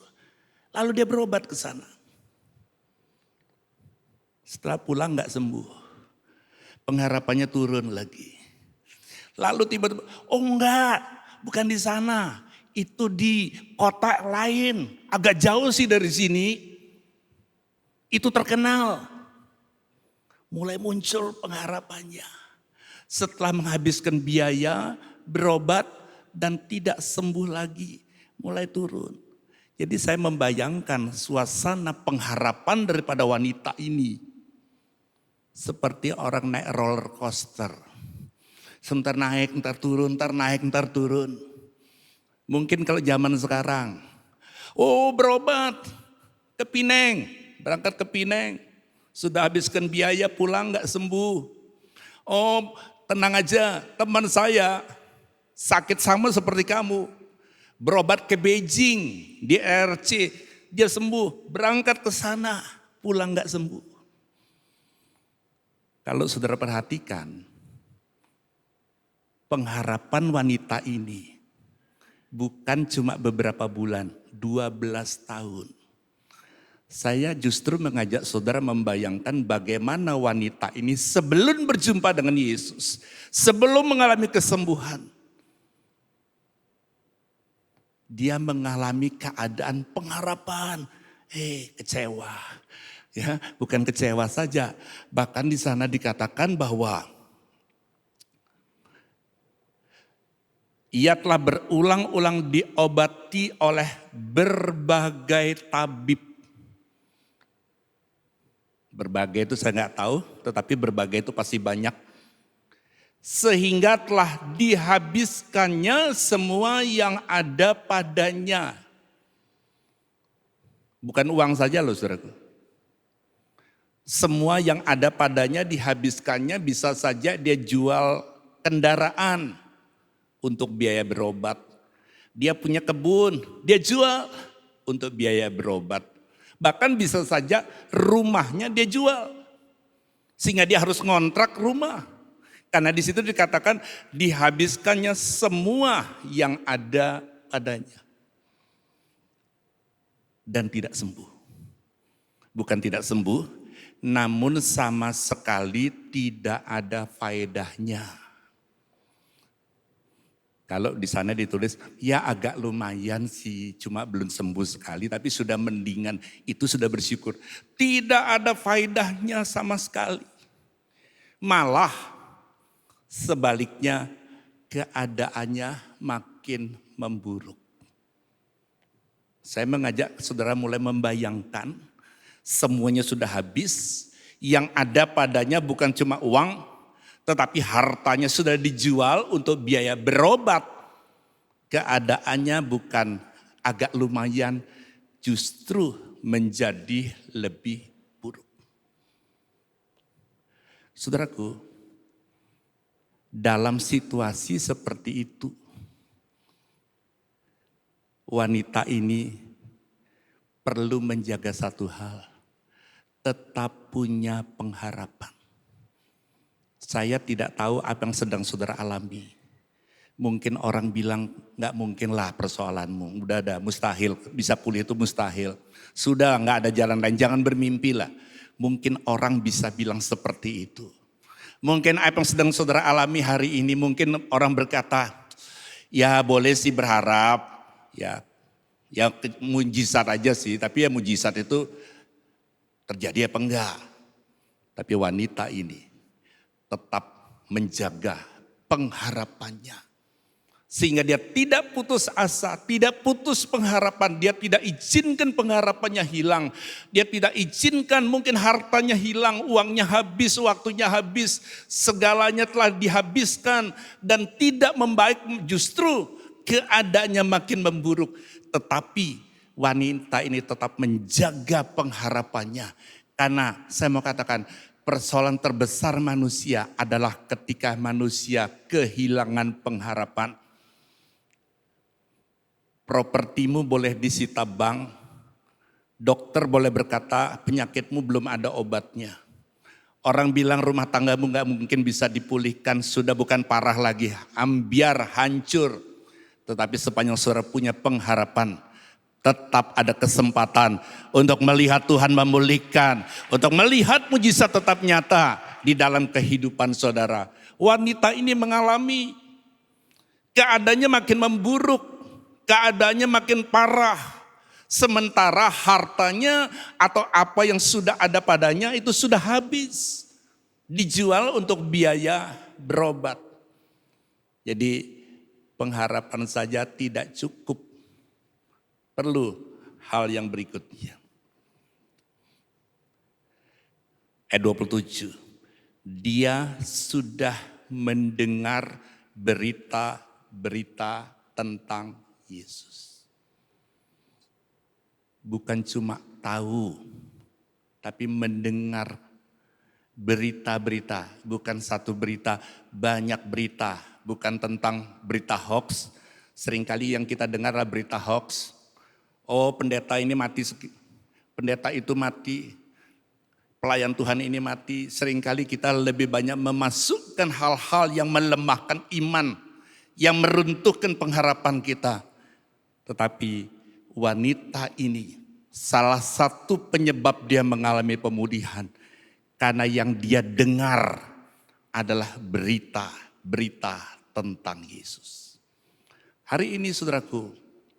Lalu dia berobat ke sana. Setelah pulang gak sembuh. Pengharapannya turun lagi. Lalu tiba-tiba, oh enggak, bukan di sana. Itu di kota lain, agak jauh sih dari sini. Itu terkenal. Mulai muncul pengharapannya. Setelah menghabiskan biaya, berobat dan tidak sembuh lagi. Mulai turun. Jadi saya membayangkan suasana pengharapan daripada wanita ini. Seperti orang naik roller coaster. Sebentar naik, ntar turun, ntar naik, ntar turun. Mungkin kalau zaman sekarang. Oh berobat ke Pineng, berangkat ke Pineng. Sudah habiskan biaya pulang gak sembuh. Oh tenang aja, teman saya sakit sama seperti kamu. Berobat ke Beijing, di RC, dia sembuh. Berangkat ke sana, pulang gak sembuh. Kalau saudara perhatikan, pengharapan wanita ini bukan cuma beberapa bulan, 12 tahun. Saya justru mengajak saudara membayangkan bagaimana wanita ini sebelum berjumpa dengan Yesus, sebelum mengalami kesembuhan, dia mengalami keadaan pengharapan, kecewa. Ya, bukan kecewa saja, bahkan di sana dikatakan bahwa ia telah berulang-ulang diobati oleh berbagai tabib. Berbagai itu saya nggak tahu, tetapi berbagai itu pasti banyak. Sehingga telah dihabiskannya semua yang ada padanya. Bukan uang saja loh saudaraku. Semua yang ada padanya dihabiskannya, bisa saja dia jual kendaraan untuk biaya berobat. Dia punya kebun, dia jual untuk biaya berobat. Bahkan bisa saja rumahnya dia jual. Sehingga dia harus ngontrak rumah. Karena di situ dikatakan dihabiskannya semua yang ada padanya. Dan tidak sembuh. Bukan tidak sembuh, namun sama sekali tidak ada faedahnya. Kalau di sana ditulis, ya agak lumayan sih, cuma belum sembuh sekali, tapi sudah mendingan, itu sudah bersyukur. Tidak ada faedahnya sama sekali. Malah sebaliknya keadaannya makin memburuk. Saya mengajak saudara mulai membayangkan semuanya sudah habis, yang ada padanya bukan cuma uang, tetapi hartanya sudah dijual untuk biaya berobat. Keadaannya bukan agak lumayan, justru menjadi lebih buruk. Saudaraku, dalam situasi seperti itu, wanita ini perlu menjaga satu hal, tetap punya pengharapan. Saya tidak tahu apa yang sedang saudara alami. Mungkin orang bilang gak mungkin lah persoalanmu, udah ada mustahil, bisa pulih itu mustahil. Sudah gak ada jalan lain, jangan bermimpi lah. Mungkin orang bisa bilang seperti itu. Mungkin apa yang sedang saudara alami hari ini, mungkin orang berkata, ya boleh sih berharap, ya mujizat aja sih, tapi ya mujizat itu terjadi apa enggak. Tapi wanita ini tetap menjaga pengharapannya. Sehingga dia tidak putus asa, tidak putus pengharapan. Dia tidak izinkan pengharapannya hilang. Dia tidak izinkan mungkin hartanya hilang, uangnya habis, waktunya habis. Segalanya telah dihabiskan dan tidak membaik, justru keadaannya makin memburuk. Tetapi wanita ini tetap menjaga pengharapannya. Karena saya mau katakan, persoalan terbesar manusia adalah ketika manusia kehilangan pengharapan. Propertimu boleh disita bank, dokter boleh berkata penyakitmu belum ada obatnya. Orang bilang rumah tanggamu gak mungkin bisa dipulihkan, sudah bukan parah lagi, ambiar, hancur. Tetapi sepanjang saudara punya pengharapan, tetap ada kesempatan untuk melihat Tuhan memulihkan, untuk melihat mujizat tetap nyata di dalam kehidupan saudara. Wanita ini mengalami keadaannya makin memburuk, keadaannya makin parah. Sementara hartanya atau apa yang sudah ada padanya itu sudah habis. Dijual untuk biaya berobat. Jadi pengharapan saja tidak cukup. Perlu hal yang berikutnya. Ayat 27. Dia sudah mendengar berita-berita tentang Yesus. Bukan cuma tahu, tapi mendengar berita-berita. Bukan satu berita, banyak berita. Bukan tentang berita hoax. Seringkali yang kita dengar adalah berita hoax. Oh, pendeta ini mati, pendeta itu mati, pelayan Tuhan ini mati. Seringkali kita lebih banyak memasukkan hal-hal yang melemahkan iman, yang meruntuhkan pengharapan kita. Tetapi wanita ini salah satu penyebab dia mengalami pemulihan, karena yang dia dengar adalah berita tentang Yesus. Hari ini saudaraku,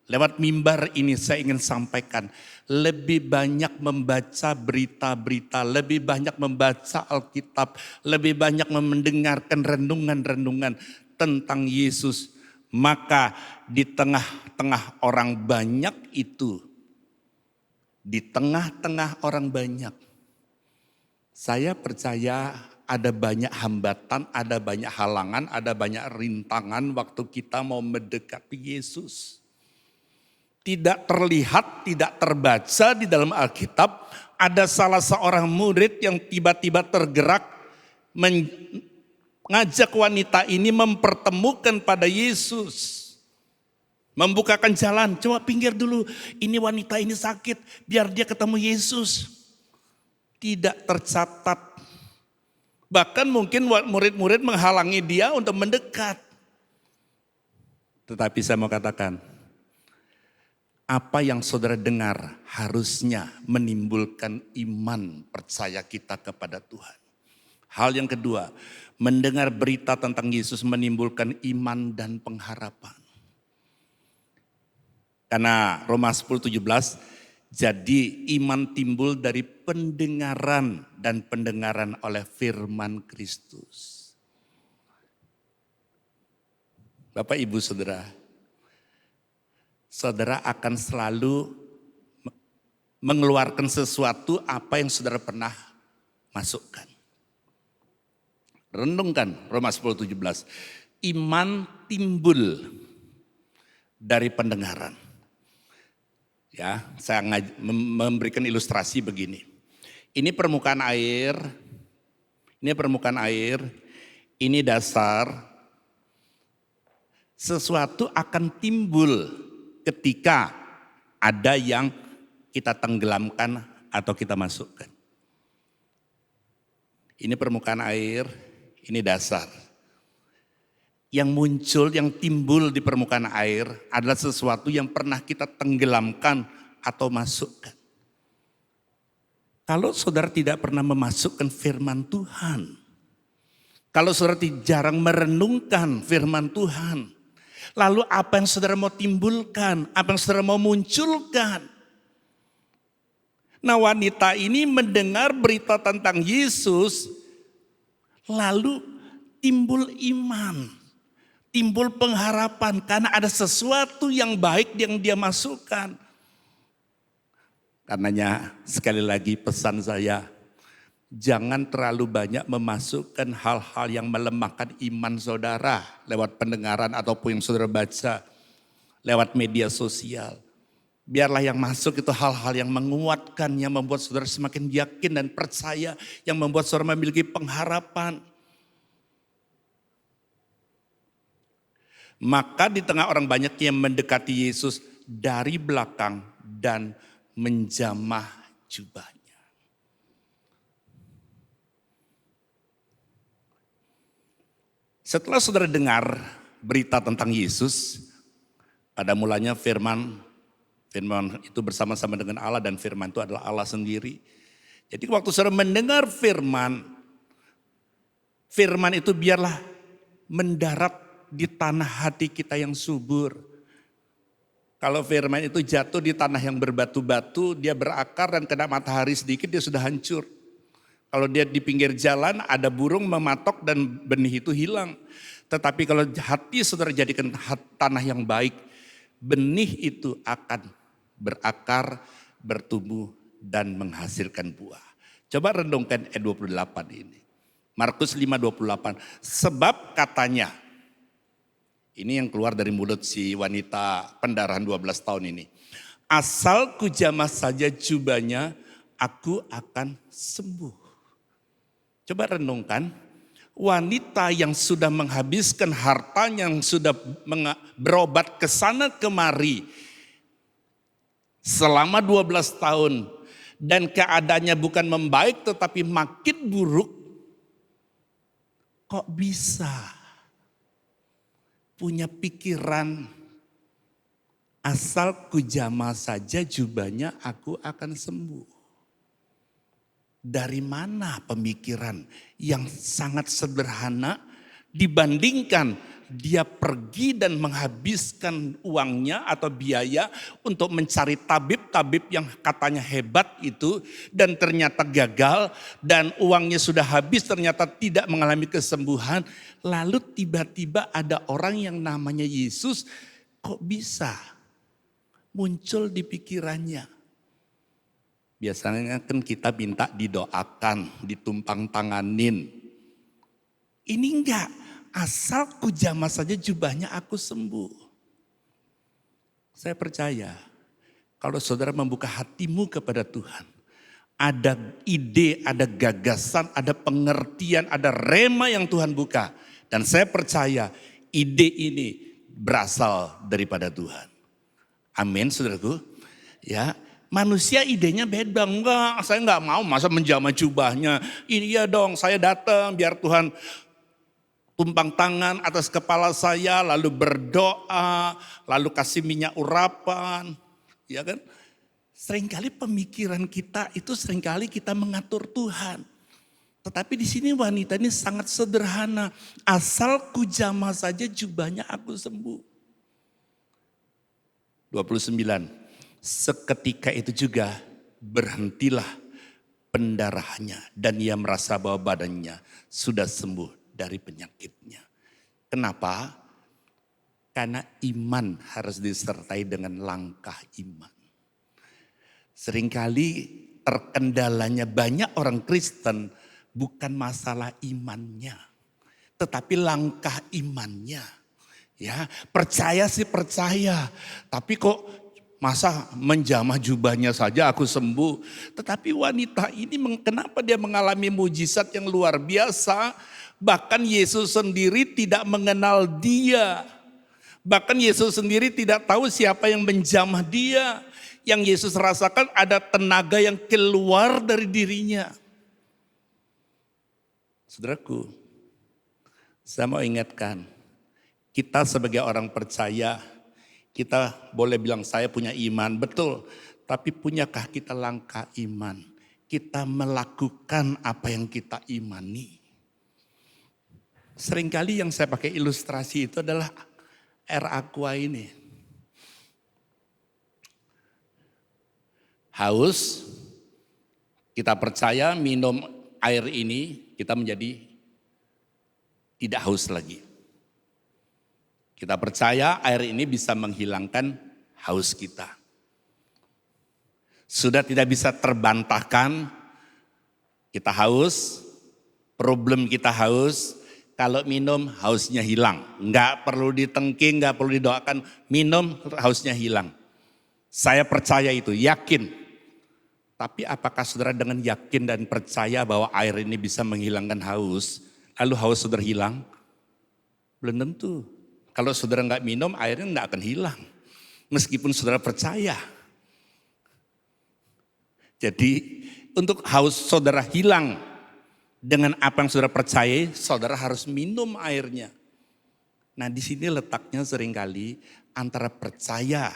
lewat mimbar ini saya ingin sampaikan, lebih banyak membaca berita-berita, lebih banyak membaca Alkitab, lebih banyak mendengarkan renungan-renungan tentang Yesus. Maka di tengah-tengah orang banyak itu, di tengah-tengah orang banyak, saya percaya ada banyak hambatan, ada banyak halangan, ada banyak rintangan waktu kita mau mendekati Yesus. Tidak terlihat, tidak terbaca di dalam Alkitab, ada salah seorang murid yang tiba-tiba tergerak mengajak wanita ini mempertemukan pada Yesus. Membukakan jalan, coba pinggir dulu, ini wanita ini sakit, biar dia ketemu Yesus. Tidak tercatat. Bahkan mungkin murid-murid menghalangi dia untuk mendekat. Tetapi saya mau katakan, apa yang saudara dengar harusnya menimbulkan iman percaya kita kepada Tuhan. Hal yang kedua, mendengar berita tentang Yesus menimbulkan iman dan pengharapan. Karena Roma 10:17, jadi iman timbul dari pendengaran dan pendengaran oleh firman Kristus. Bapak Ibu Saudara, saudara akan selalu mengeluarkan sesuatu apa yang saudara pernah masukkan. Renungkan Roma 10:17, iman timbul dari pendengaran. Ya, saya memberikan ilustrasi begini. Ini permukaan air, ini dasar. Sesuatu akan timbul ketika ada yang kita tenggelamkan atau kita masukkan. Ini permukaan air, ini dasar. Yang muncul, yang timbul di permukaan air adalah sesuatu yang pernah kita tenggelamkan atau masukkan. Kalau saudara tidak pernah memasukkan firman Tuhan, kalau saudara jarang merenungkan firman Tuhan, lalu apa yang saudara mau timbulkan, apa yang saudara mau munculkan? Nah, wanita ini mendengar berita tentang Yesus, lalu timbul iman. Timbul pengharapan karena ada sesuatu yang baik yang dia masukkan. Karenanya sekali lagi pesan saya, jangan terlalu banyak memasukkan hal-hal yang melemahkan iman saudara lewat pendengaran ataupun yang saudara baca lewat media sosial. Biarlah yang masuk itu hal-hal yang menguatkan, yang membuat saudara semakin yakin dan percaya, yang membuat saudara memiliki pengharapan. Maka di tengah orang banyak yang mendekati Yesus dari belakang dan menjamah jubahnya. Setelah saudara dengar berita tentang Yesus, pada mulanya firman itu bersama-sama dengan Allah dan firman itu adalah Allah sendiri. Jadi waktu saudara mendengar firman itu biarlah mendarat di tanah hati kita yang subur. Kalau firman itu jatuh di tanah yang berbatu-batu, dia berakar dan kena matahari sedikit dia sudah hancur. Kalau dia di pinggir jalan ada burung mematok dan benih itu hilang. Tetapi kalau hati saudara jadikan tanah yang baik, benih itu akan berakar, bertumbuh dan menghasilkan buah. Coba renungkan ayat 28 ini. Markus 5:28. Sebab katanya, ini yang keluar dari mulut si wanita pendarahan 12 tahun ini. Asal ku jamah saja jubahnya, aku akan sembuh. Coba renungkan, wanita yang sudah menghabiskan hartanya, yang sudah berobat ke sana kemari selama 12 tahun. Dan keadaannya bukan membaik tetapi makin buruk. Kok bisa? Punya pikiran, asal ku jamah saja jubahnya aku akan sembuh. Dari mana pemikiran yang sangat sederhana dibandingkan dia pergi dan menghabiskan uangnya atau biaya untuk mencari tabib-tabib yang katanya hebat itu dan ternyata gagal dan uangnya sudah habis ternyata tidak mengalami kesembuhan. Lalu tiba-tiba ada orang yang namanya Yesus kok bisa muncul di pikirannya. Biasanya kan kita minta didoakan, ditumpang tanganin. Ini enggak. Asal ku jamah saja jubahnya aku sembuh. Saya percaya kalau saudara membuka hatimu kepada Tuhan, ada ide, ada gagasan, ada pengertian, ada rema yang Tuhan buka. Dan saya percaya ide ini berasal daripada Tuhan. Amin, saudaraku. Ya, manusia idenya beda. Enggak, saya enggak mau masa menjamah jubahnya. Ini ya dong, saya datang biar Tuhan tumpang tangan atas kepala saya, lalu berdoa, lalu kasih minyak urapan. Ya kan? Seringkali pemikiran kita itu seringkali kita mengatur Tuhan. Tetapi di sini wanita ini sangat sederhana. Asal ku jamah saja jubahnya aku sembuh. 29. Seketika itu juga berhentilah pendarahannya. Dan ia merasa bahwa badannya sudah sembuh dari penyakitnya. Kenapa? Karena iman harus disertai dengan langkah iman. Seringkali terkendalanya banyak orang Kristen bukan masalah imannya, tetapi langkah imannya. Ya, percaya sih percaya, tapi kok masa menjamah jubahnya saja aku sembuh. Tetapi wanita ini kenapa dia mengalami mujizat yang luar biasa? Bahkan Yesus sendiri tidak mengenal dia. Bahkan Yesus sendiri tidak tahu siapa yang menjamah dia. Yang Yesus rasakan ada tenaga yang keluar dari dirinya. Saudaraku, saya mau ingatkan, kita sebagai orang percaya, kita boleh bilang saya punya iman, betul. Tapi punyakah kita langkah iman? Kita melakukan apa yang kita imani. Seringkali yang saya pakai ilustrasi itu adalah air aqua ini. Haus, kita percaya minum air ini kita menjadi tidak haus lagi. Kita percaya air ini bisa menghilangkan haus kita. Sudah tidak bisa terbantahkan, kita haus, problem kita haus, kalau minum hausnya hilang. Enggak perlu ditengking, enggak perlu didoakan, minum hausnya hilang. Saya percaya itu, yakin. Tapi apakah saudara dengan yakin dan percaya bahwa air ini bisa menghilangkan haus, lalu haus saudara hilang? Belum tentu. Kalau saudara enggak minum, airnya enggak akan hilang. Meskipun saudara percaya. Jadi untuk haus saudara hilang dengan apa yang saudara percaya, saudara harus minum airnya. Nah di sini letaknya seringkali antara percaya,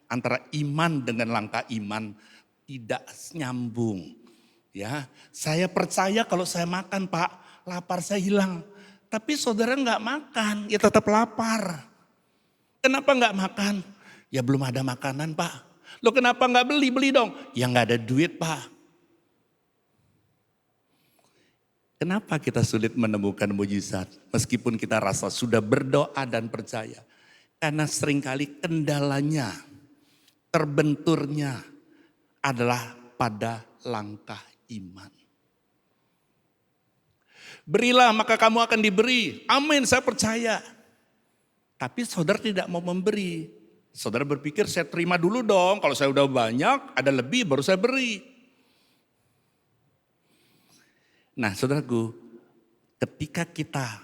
antara iman dengan langkah iman tidak nyambung. Ya, saya percaya kalau saya makan Pak, lapar saya hilang. Tapi saudara enggak makan, ya tetap lapar. Kenapa enggak makan? Ya belum ada makanan Pak. Loh kenapa enggak beli? Beli dong. Ya enggak ada duit Pak. Kenapa kita sulit menemukan mujizat? Meskipun kita rasa sudah berdoa dan percaya. Karena seringkali kendalanya, terbenturnya adalah pada langkah iman. Berilah maka kamu akan diberi. Amin, saya percaya. Tapi saudara tidak mau memberi. Saudara berpikir saya terima dulu dong. Kalau saya udah banyak, ada lebih baru saya beri. Nah saudaraku, ketika kita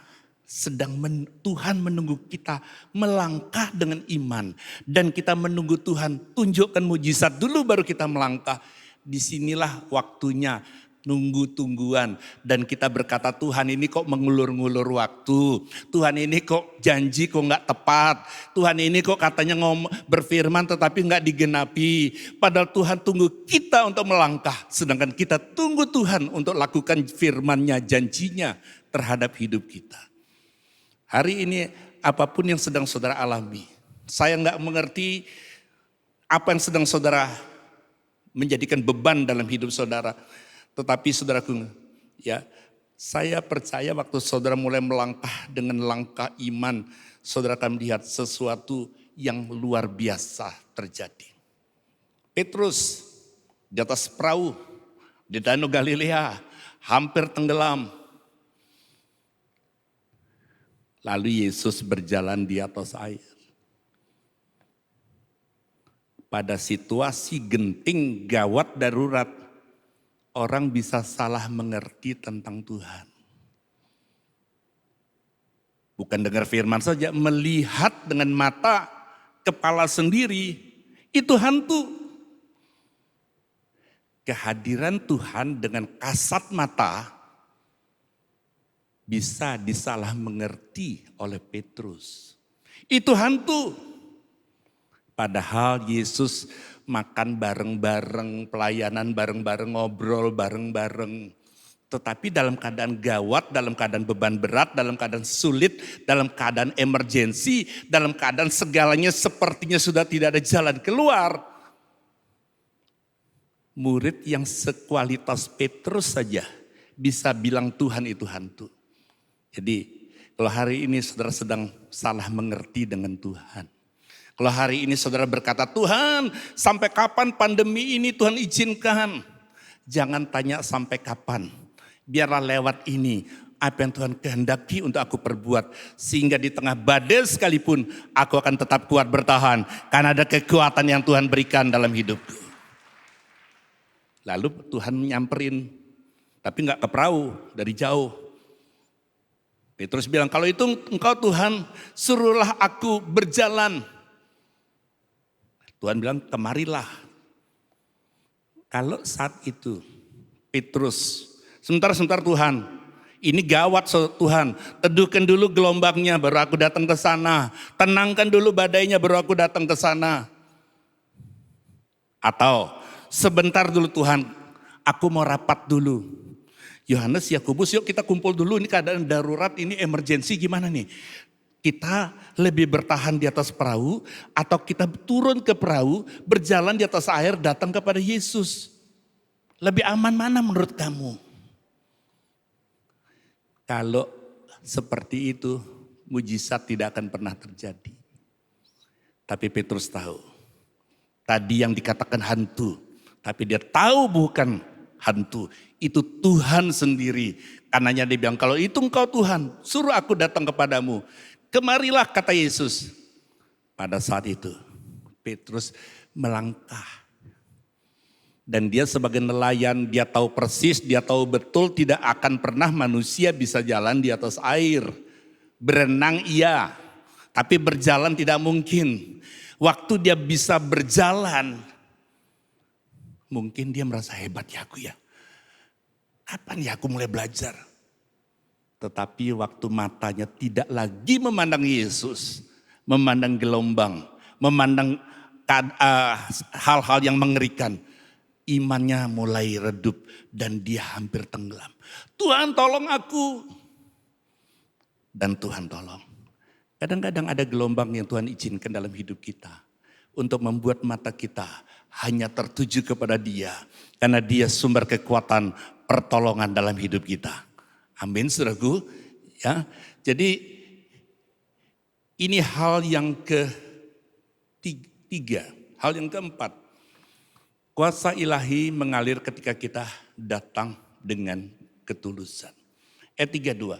Tuhan menunggu kita melangkah dengan iman. Dan kita menunggu Tuhan tunjukkan mujizat dulu baru kita melangkah. Disinilah waktunya nunggu-tungguan. Dan kita berkata Tuhan ini kok mengulur-ngulur waktu. Tuhan ini kok janji kok gak tepat. Tuhan ini kok katanya berfirman tetapi gak digenapi. Padahal Tuhan tunggu kita untuk melangkah. Sedangkan kita tunggu Tuhan untuk lakukan firman-Nya, janjinya terhadap hidup kita. Hari ini apapun yang sedang saudara alami, saya enggak mengerti apa yang sedang saudara menjadikan beban dalam hidup saudara. Tetapi saudaraku, ya, saya percaya waktu saudara mulai melangkah dengan langkah iman, saudara akan melihat sesuatu yang luar biasa terjadi. Petrus di atas perahu di Danau Galilea, hampir tenggelam. Lalu Yesus berjalan di atas air. Pada situasi genting, gawat, darurat, orang bisa salah mengerti tentang Tuhan. Bukan dengar firman saja, melihat dengan mata kepala sendiri, itu hantu. Kehadiran Tuhan dengan kasat mata bisa disalah mengerti oleh Petrus. Itu hantu. Padahal Yesus makan bareng-bareng, pelayanan bareng-bareng, ngobrol bareng-bareng. Tetapi dalam keadaan gawat, dalam keadaan beban berat, dalam keadaan sulit, dalam keadaan emergensi, dalam keadaan segalanya sepertinya sudah tidak ada jalan keluar. Murid yang sekualitas Petrus saja bisa bilang Tuhan itu hantu. Jadi kalau hari ini saudara sedang salah mengerti dengan Tuhan. Kalau hari ini saudara berkata, Tuhan sampai kapan pandemi ini Tuhan izinkan? Jangan tanya sampai kapan. Biarlah lewat ini apa yang Tuhan kehendaki untuk aku perbuat. Sehingga di tengah badai sekalipun aku akan tetap kuat bertahan. Karena ada kekuatan yang Tuhan berikan dalam hidupku. Lalu Tuhan nyamperin. Tapi gak ke perahu, dari jauh. Petrus bilang, kalau itu engkau Tuhan suruhlah aku berjalan. Tuhan bilang, kemarilah. Kalau saat itu Petrus, sebentar Tuhan, ini gawat Tuhan, teduhkan dulu gelombangnya baru aku datang ke sana. Tenangkan dulu badainya baru aku datang ke sana. Atau sebentar dulu Tuhan, aku mau rapat dulu. Yohanes, Yakobus, yuk kita kumpul dulu, ini keadaan darurat, ini emergensi gimana nih? Kita lebih bertahan di atas perahu atau kita turun ke perahu, berjalan di atas air datang kepada Yesus. Lebih aman mana menurut kamu? Kalau seperti itu, mujizat tidak akan pernah terjadi. Tapi Petrus tahu, tadi yang dikatakan hantu, tapi dia tahu bukan hantu, itu Tuhan sendiri. Karenanya dia bilang, kalau itu engkau Tuhan, suruh aku datang kepadamu. Kemarilah kata Yesus. Pada saat itu Petrus melangkah. Dan dia sebagai nelayan, dia tahu persis, dia tahu betul tidak akan pernah manusia bisa jalan di atas air. Berenang iya, tapi berjalan tidak mungkin. Waktu dia bisa berjalan, mungkin dia merasa hebat ya aku ya. Kapan ya aku mulai belajar? Tetapi waktu matanya tidak lagi memandang Yesus, memandang gelombang, memandang hal-hal yang mengerikan. Imannya mulai redup dan dia hampir tenggelam. Tuhan tolong aku. Dan Tuhan tolong. Kadang-kadang ada gelombang yang Tuhan izinkan dalam hidup kita. Untuk membuat mata kita hanya tertuju kepada Dia. Karena Dia sumber kekuatan pertolongan dalam hidup kita. Amin, saudaraku. Ya, jadi ini hal yang ketiga. Hal yang keempat. Kuasa ilahi mengalir ketika kita datang dengan ketulusan. Ayat 32.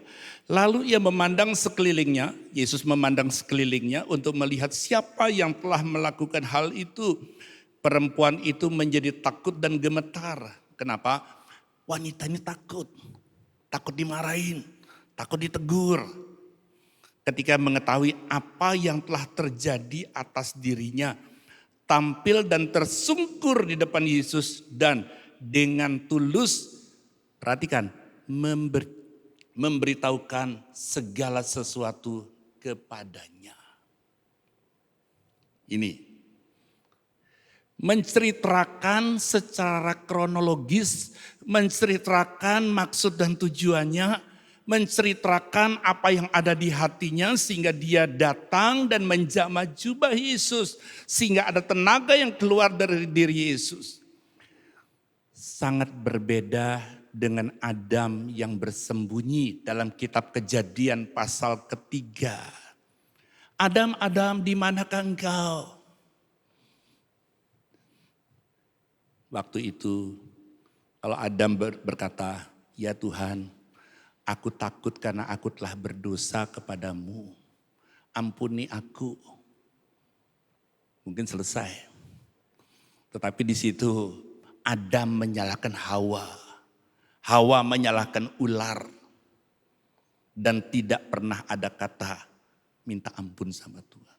Lalu ia memandang sekelilingnya, Yesus memandang sekelilingnya untuk melihat siapa yang telah melakukan hal itu. Perempuan itu menjadi takut dan gemetar. Kenapa? Wanita ini takut dimarahin, takut ditegur. Ketika mengetahui apa yang telah terjadi atas dirinya, tampil dan tersungkur di depan Yesus dan dengan tulus, perhatikan, memberitahukan segala sesuatu kepadanya. Ini menceritakan secara kronologis, menceritakan maksud dan tujuannya, menceritakan apa yang ada di hatinya sehingga dia datang dan menjamah jubah Yesus. Sehingga ada tenaga yang keluar dari diri Yesus. Sangat berbeda dengan Adam yang bersembunyi dalam kitab Kejadian pasal 3. Adam, di manakah engkau? Waktu itu kalau Adam berkata, ya Tuhan, aku takut karena aku telah berdosa kepadamu. Ampuni aku. Mungkin selesai. Tetapi di situ Adam menyalahkan Hawa. Hawa menyalahkan ular. Dan tidak pernah ada kata minta ampun sama Tuhan.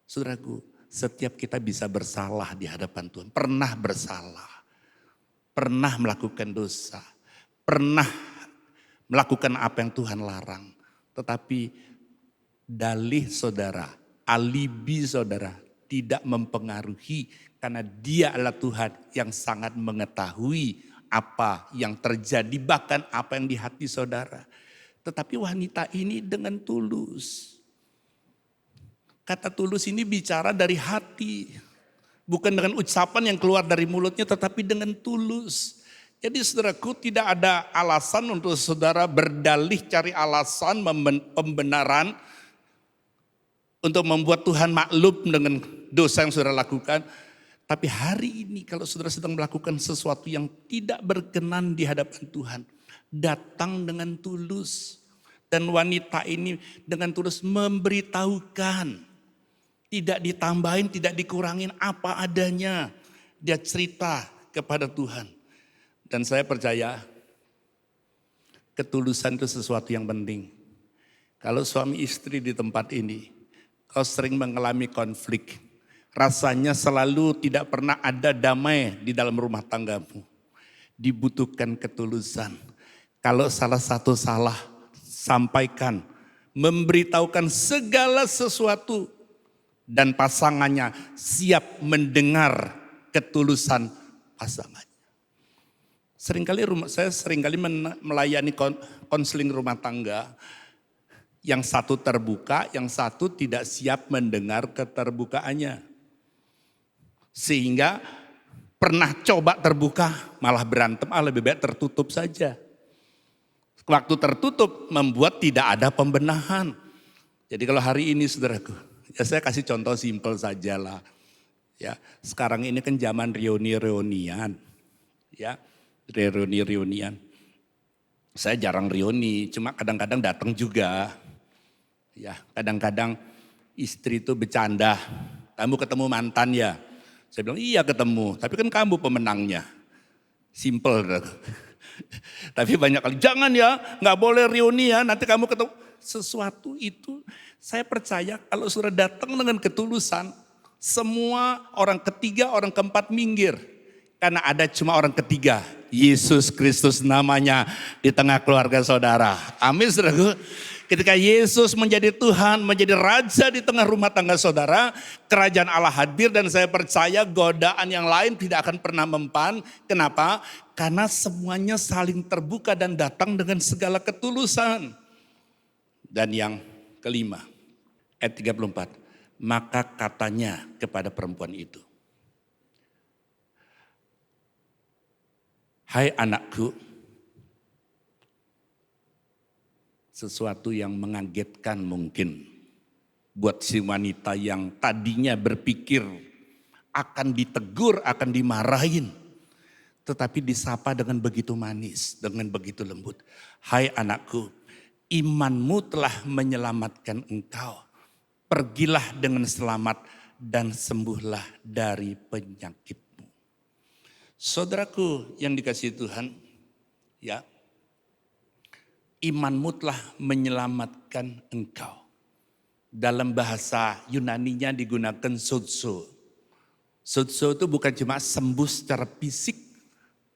Saudaraku, setiap kita bisa bersalah di hadapan Tuhan. Pernah bersalah. Pernah melakukan dosa. Pernah melakukan apa yang Tuhan larang. Tetapi dalih saudara, alibi saudara tidak mempengaruhi. Karena dia adalah Tuhan yang sangat mengetahui apa yang terjadi. Bahkan apa yang di hati saudara. Tetapi wanita ini dengan tulus. Kata tulus ini bicara dari hati. Bukan dengan ucapan yang keluar dari mulutnya, tetapi dengan tulus. Jadi saudaraku, tidak ada alasan untuk saudara berdalih cari alasan pembenaran untuk membuat Tuhan maklum dengan dosa yang saudara lakukan. Tapi hari ini kalau saudara sedang melakukan sesuatu yang tidak berkenan di hadapan Tuhan, datang dengan tulus. Dan wanita ini dengan tulus memberitahukan. Tidak ditambahin, tidak dikurangin apa adanya. Dia cerita kepada Tuhan. Dan saya percaya ketulusan itu sesuatu yang penting. Kalau suami istri di tempat ini, kau sering mengalami konflik. Rasanya selalu tidak pernah ada damai di dalam rumah tanggamu. Dibutuhkan ketulusan. Kalau salah satu salah, sampaikan. Memberitahukan segala sesuatu. Dan pasangannya siap mendengar ketulusan pasangannya. Saya seringkali melayani konseling rumah tangga. Yang satu terbuka, yang satu tidak siap mendengar keterbukaannya. Sehingga pernah coba terbuka malah berantem, lebih baik tertutup saja. Waktu tertutup membuat tidak ada pembenahan. Jadi kalau hari ini saudaraku, ya saya kasih contoh simpel saja lah. Ya, sekarang ini kan zaman reuni-reunian. Ya, reuni-reunian. Saya jarang reuni, cuma kadang-kadang datang juga. Ya, kadang-kadang istri itu bercanda, kamu ketemu mantan ya? Saya bilang iya ketemu, tapi kan kamu pemenangnya. Simple. Tapi banyak kali, jangan ya, gak boleh reuni ya, nanti kamu ketemu. Sesuatu itu saya percaya kalau sudah datang dengan ketulusan, semua orang ketiga, orang keempat minggir. Karena ada cuma orang ketiga, Yesus Kristus namanya di tengah keluarga saudara. Amin saudaraku. Ketika Yesus menjadi Tuhan, menjadi Raja di tengah rumah tangga saudara, kerajaan Allah hadir dan saya percaya godaan yang lain tidak akan pernah mempan. Kenapa? Karena semuanya saling terbuka dan datang dengan segala ketulusan. Dan yang kelima, ayat 34, maka katanya kepada perempuan itu, hai anakku, sesuatu yang mengagetkan mungkin buat si wanita yang tadinya berpikir akan ditegur, akan dimarahin. Tetapi disapa dengan begitu manis, dengan begitu lembut. Hai anakku, imanmu telah menyelamatkan engkau. Pergilah dengan selamat dan sembuhlah dari penyakitmu. Saudaraku yang dikasihi Tuhan, ya, imanmu telah menyelamatkan engkau. Dalam bahasa Yunaninya digunakan sozo. Sozo itu bukan cuma sembuh secara fisik,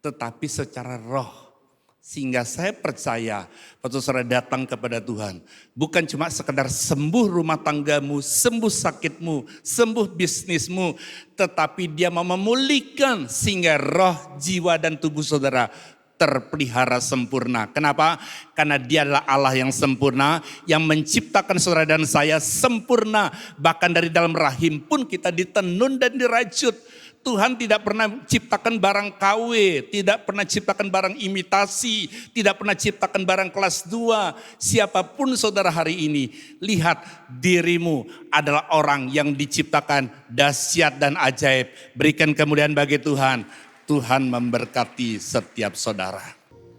tetapi secara roh. Sehingga saya percaya waktu saudara datang kepada Tuhan, bukan cuma sekedar sembuh rumah tanggamu, sembuh sakitmu, sembuh bisnismu, tetapi dia mau memulihkan sehingga roh, jiwa dan tubuh saudara terpelihara sempurna. Kenapa? Karena dia adalah Allah yang sempurna, yang menciptakan saudara dan saya sempurna. Bahkan dari dalam rahim pun kita ditenun dan dirajut. Tuhan tidak pernah ciptakan barang KW, tidak pernah ciptakan barang imitasi, tidak pernah ciptakan barang kelas 2. Siapapun saudara hari ini, lihat dirimu adalah orang yang diciptakan dahsyat dan ajaib. Berikan kemuliaan bagi Tuhan. Tuhan memberkati setiap saudara.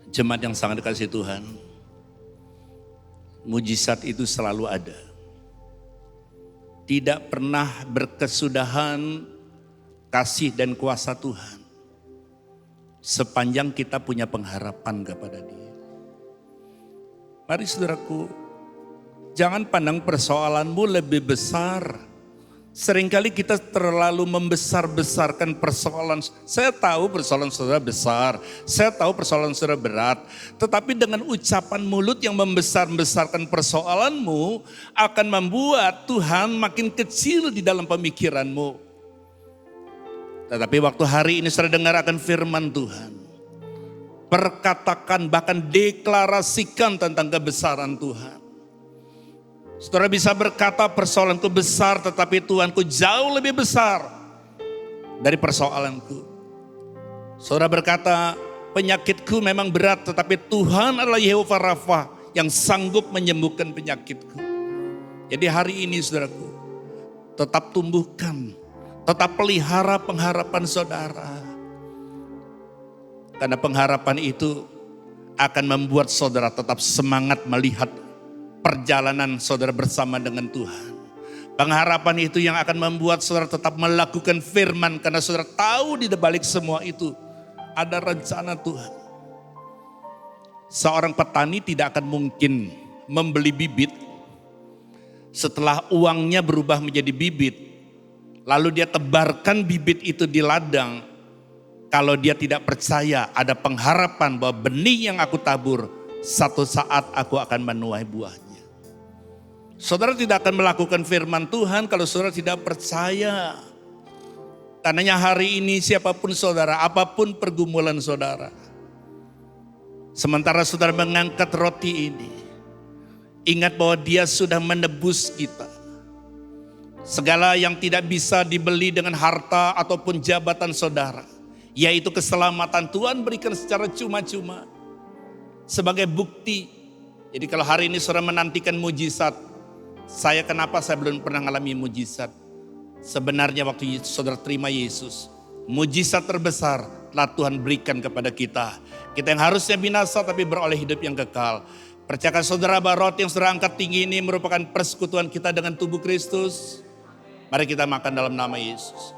Jemaat yang sangat dikasihi Tuhan, mujizat itu selalu ada. Tidak pernah berkesudahan kasih dan kuasa Tuhan. sepanjang kita punya pengharapan kepada Dia. Mari saudaraku, jangan pandang persoalanmu lebih besar. Seringkali kita terlalu membesar-besarkan persoalan. Saya tahu persoalan saudara besar, saya tahu persoalan saudara berat. Tetapi dengan ucapan mulut yang membesar-besarkan persoalanmu akan membuat Tuhan makin kecil di dalam pemikiranmu. Tetapi waktu hari ini saudara dengar akan firman Tuhan, perkatakan bahkan deklarasikan tentang kebesaran Tuhan. Saudara bisa berkata persoalanku besar, tetapi Tuhanku jauh lebih besar dari persoalanku. Saudara berkata penyakitku memang berat, tetapi Tuhan adalah Yehova Rafa yang sanggup menyembuhkan penyakitku. Jadi hari ini saudaraku, tetap tumbuhkan, tetap pelihara pengharapan saudara. Karena pengharapan itu akan membuat saudara tetap semangat melihat perjalanan saudara bersama dengan Tuhan. Pengharapan itu yang akan membuat saudara tetap melakukan firman, karena saudara tahu di balik semua itu ada rencana Tuhan. Seorang petani tidak akan mungkin membeli bibit setelah uangnya berubah menjadi bibit, lalu dia tebarkan bibit itu di ladang, kalau dia tidak percaya ada pengharapan bahwa benih yang aku tabur satu saat aku akan menuai buahnya. Saudara tidak akan melakukan firman Tuhan kalau saudara tidak percaya. Karenanya hari ini siapapun saudara, apapun pergumulan saudara, sementara saudara mengangkat roti ini, ingat bahwa Dia sudah menebus kita. Segala yang tidak bisa dibeli dengan harta ataupun jabatan saudara, yaitu keselamatan, Tuhan berikan secara cuma-cuma sebagai bukti. Jadi kalau hari ini saudara menantikan mujizat, kenapa saya belum pernah mengalami mujizat? Sebenarnya waktu saudara terima Yesus, mujizat terbesar telah Tuhan berikan kepada kita. Kita yang harusnya binasa tapi beroleh hidup yang kekal. Percayakan saudara bahwa roti yang saudara angkat tinggi ini merupakan persekutuan kita dengan tubuh Kristus. Mari kita makan dalam nama Yesus.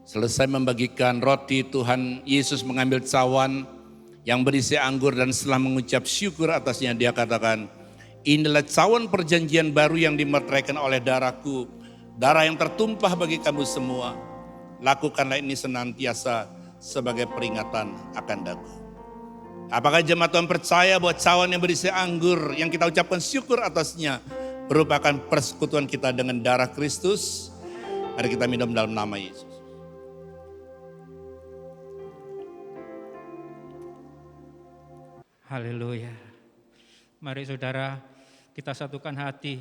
Selesai membagikan roti, Tuhan Yesus mengambil cawan yang berisi anggur dan setelah mengucap syukur atasnya Dia katakan, inilah cawan perjanjian baru yang dimeteraikan oleh darahku, darah yang tertumpah bagi kamu semua. Lakukanlah ini senantiasa sebagai peringatan akan daku. Apakah jemaat Tuhan percaya bahwa cawan yang berisi anggur yang kita ucapkan syukur atasnya merupakan persekutuan kita dengan darah Kristus? Mari kita minum dalam nama Yesus. Haleluya. Mari saudara, kita satukan hati,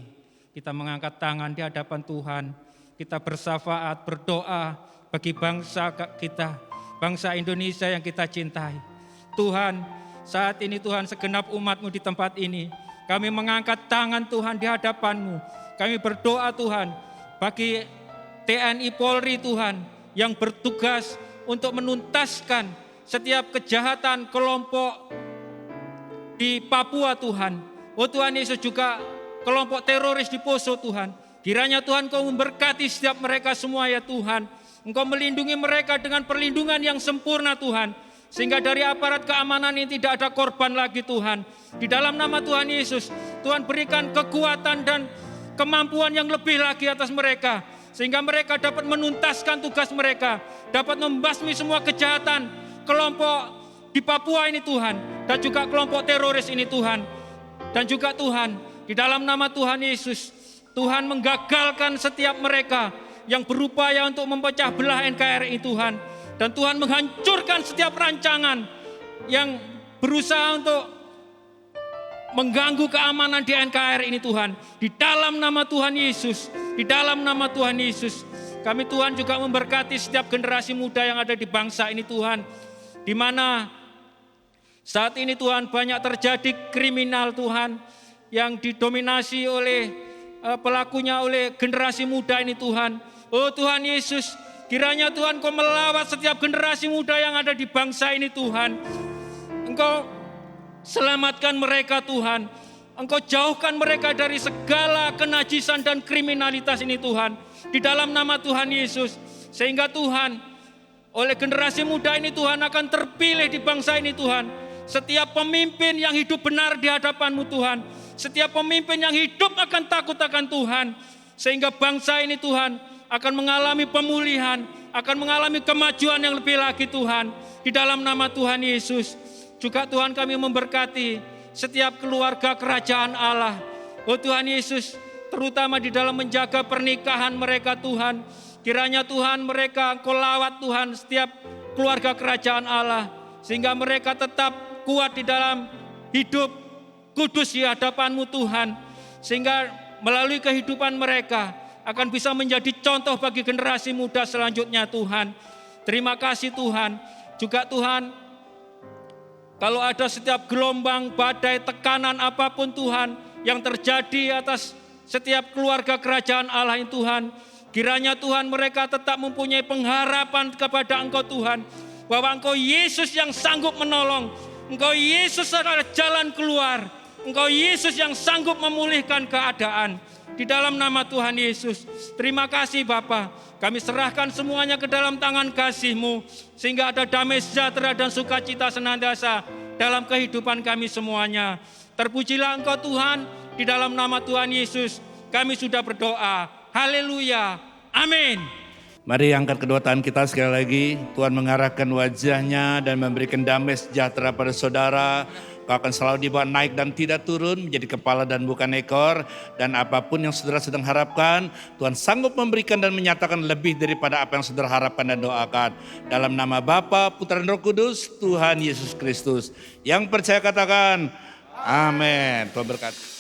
kita mengangkat tangan di hadapan Tuhan, kita bersyafaat, berdoa bagi bangsa kita, bangsa Indonesia yang kita cintai. Tuhan, saat ini Tuhan segenap umat-Mu di tempat ini, kami mengangkat tangan Tuhan di hadapan-Mu. Kami berdoa Tuhan, bagi TNI Polri Tuhan, yang bertugas untuk menuntaskan setiap kejahatan kelompok di Papua Tuhan. Oh Tuhan Yesus, juga kelompok teroris di Poso Tuhan. Kiranya Tuhan Kau memberkati setiap mereka semua ya Tuhan. Engkau melindungi mereka dengan perlindungan yang sempurna Tuhan. Sehingga dari aparat keamanan ini tidak ada korban lagi Tuhan. Di dalam nama Tuhan Yesus, Tuhan berikan kekuatan dan kemampuan yang lebih lagi atas mereka. Sehingga mereka dapat menuntaskan tugas mereka. Dapat membasmi semua kejahatan kelompok di Papua ini Tuhan, dan juga kelompok teroris ini Tuhan. Dan juga Tuhan, di dalam nama Tuhan Yesus, Tuhan menggagalkan setiap mereka yang berupaya untuk memecah belah NKRI Tuhan. Dan Tuhan menghancurkan setiap rancangan yang berusaha untuk mengganggu keamanan di NKRI ini Tuhan. Di dalam nama Tuhan Yesus, di dalam nama Tuhan Yesus, kami Tuhan juga memberkati setiap generasi muda yang ada di bangsa ini Tuhan. Di mana saat ini Tuhan banyak terjadi kriminal Tuhan yang didominasi oleh pelakunya oleh generasi muda ini Tuhan. Oh Tuhan Yesus, Kiranya Tuhan Engkau melawat setiap generasi muda yang ada di bangsa ini Tuhan. Engkau selamatkan mereka Tuhan. Engkau jauhkan mereka dari segala kenajisan dan kriminalitas ini Tuhan. Di dalam nama Tuhan Yesus. Sehingga Tuhan, oleh generasi muda ini Tuhan akan terpilih di bangsa ini Tuhan. Setiap pemimpin yang hidup benar di hadapan-Mu Tuhan. Setiap pemimpin yang hidup akan takut akan Tuhan. Sehingga bangsa ini Tuhan akan mengalami pemulihan. Akan mengalami kemajuan yang lebih lagi Tuhan. Di dalam nama Tuhan Yesus. Juga Tuhan kami memberkati setiap keluarga kerajaan Allah. Oh Tuhan Yesus, terutama di dalam menjaga pernikahan mereka Tuhan. Kiranya Tuhan mereka Engkau lawat Tuhan setiap keluarga kerajaan Allah. Sehingga mereka tetap kuat di dalam hidup kudus di hadapan-Mu Tuhan. Sehingga melalui kehidupan mereka akan bisa menjadi contoh bagi generasi muda selanjutnya Tuhan. Terima kasih Tuhan. Juga Tuhan, kalau ada setiap gelombang, badai, tekanan apapun Tuhan yang terjadi atas setiap keluarga kerajaan Allah ini Tuhan. Kiranya Tuhan mereka tetap mempunyai pengharapan kepada Engkau Tuhan. Bahwa Engkau Yesus yang sanggup menolong. Engkau Yesus adalah jalan keluar. Engkau Yesus yang sanggup memulihkan keadaan. Di dalam nama Tuhan Yesus. Terima kasih Bapa. Kami serahkan semuanya ke dalam tangan kasih-Mu. Sehingga ada damai sejahtera dan sukacita senantiasa dalam kehidupan kami semuanya. Terpujilah Engkau Tuhan. Di dalam nama Tuhan Yesus kami sudah berdoa. Haleluya. Amin. Mari angkat kedua tangan kita sekali lagi. Tuhan mengarahkan wajahnya dan memberikan damai sejahtera pada saudara. Kau akan selalu dibawa naik dan tidak turun, menjadi kepala dan bukan ekor. Dan apapun yang saudara sedang harapkan, Tuhan sanggup memberikan dan menyatakan lebih daripada apa yang saudara harapkan dan doakan. Dalam nama Bapa, Putra dan Roh Kudus, Tuhan Yesus Kristus. Yang percaya katakan, amin. Tuhan berkati.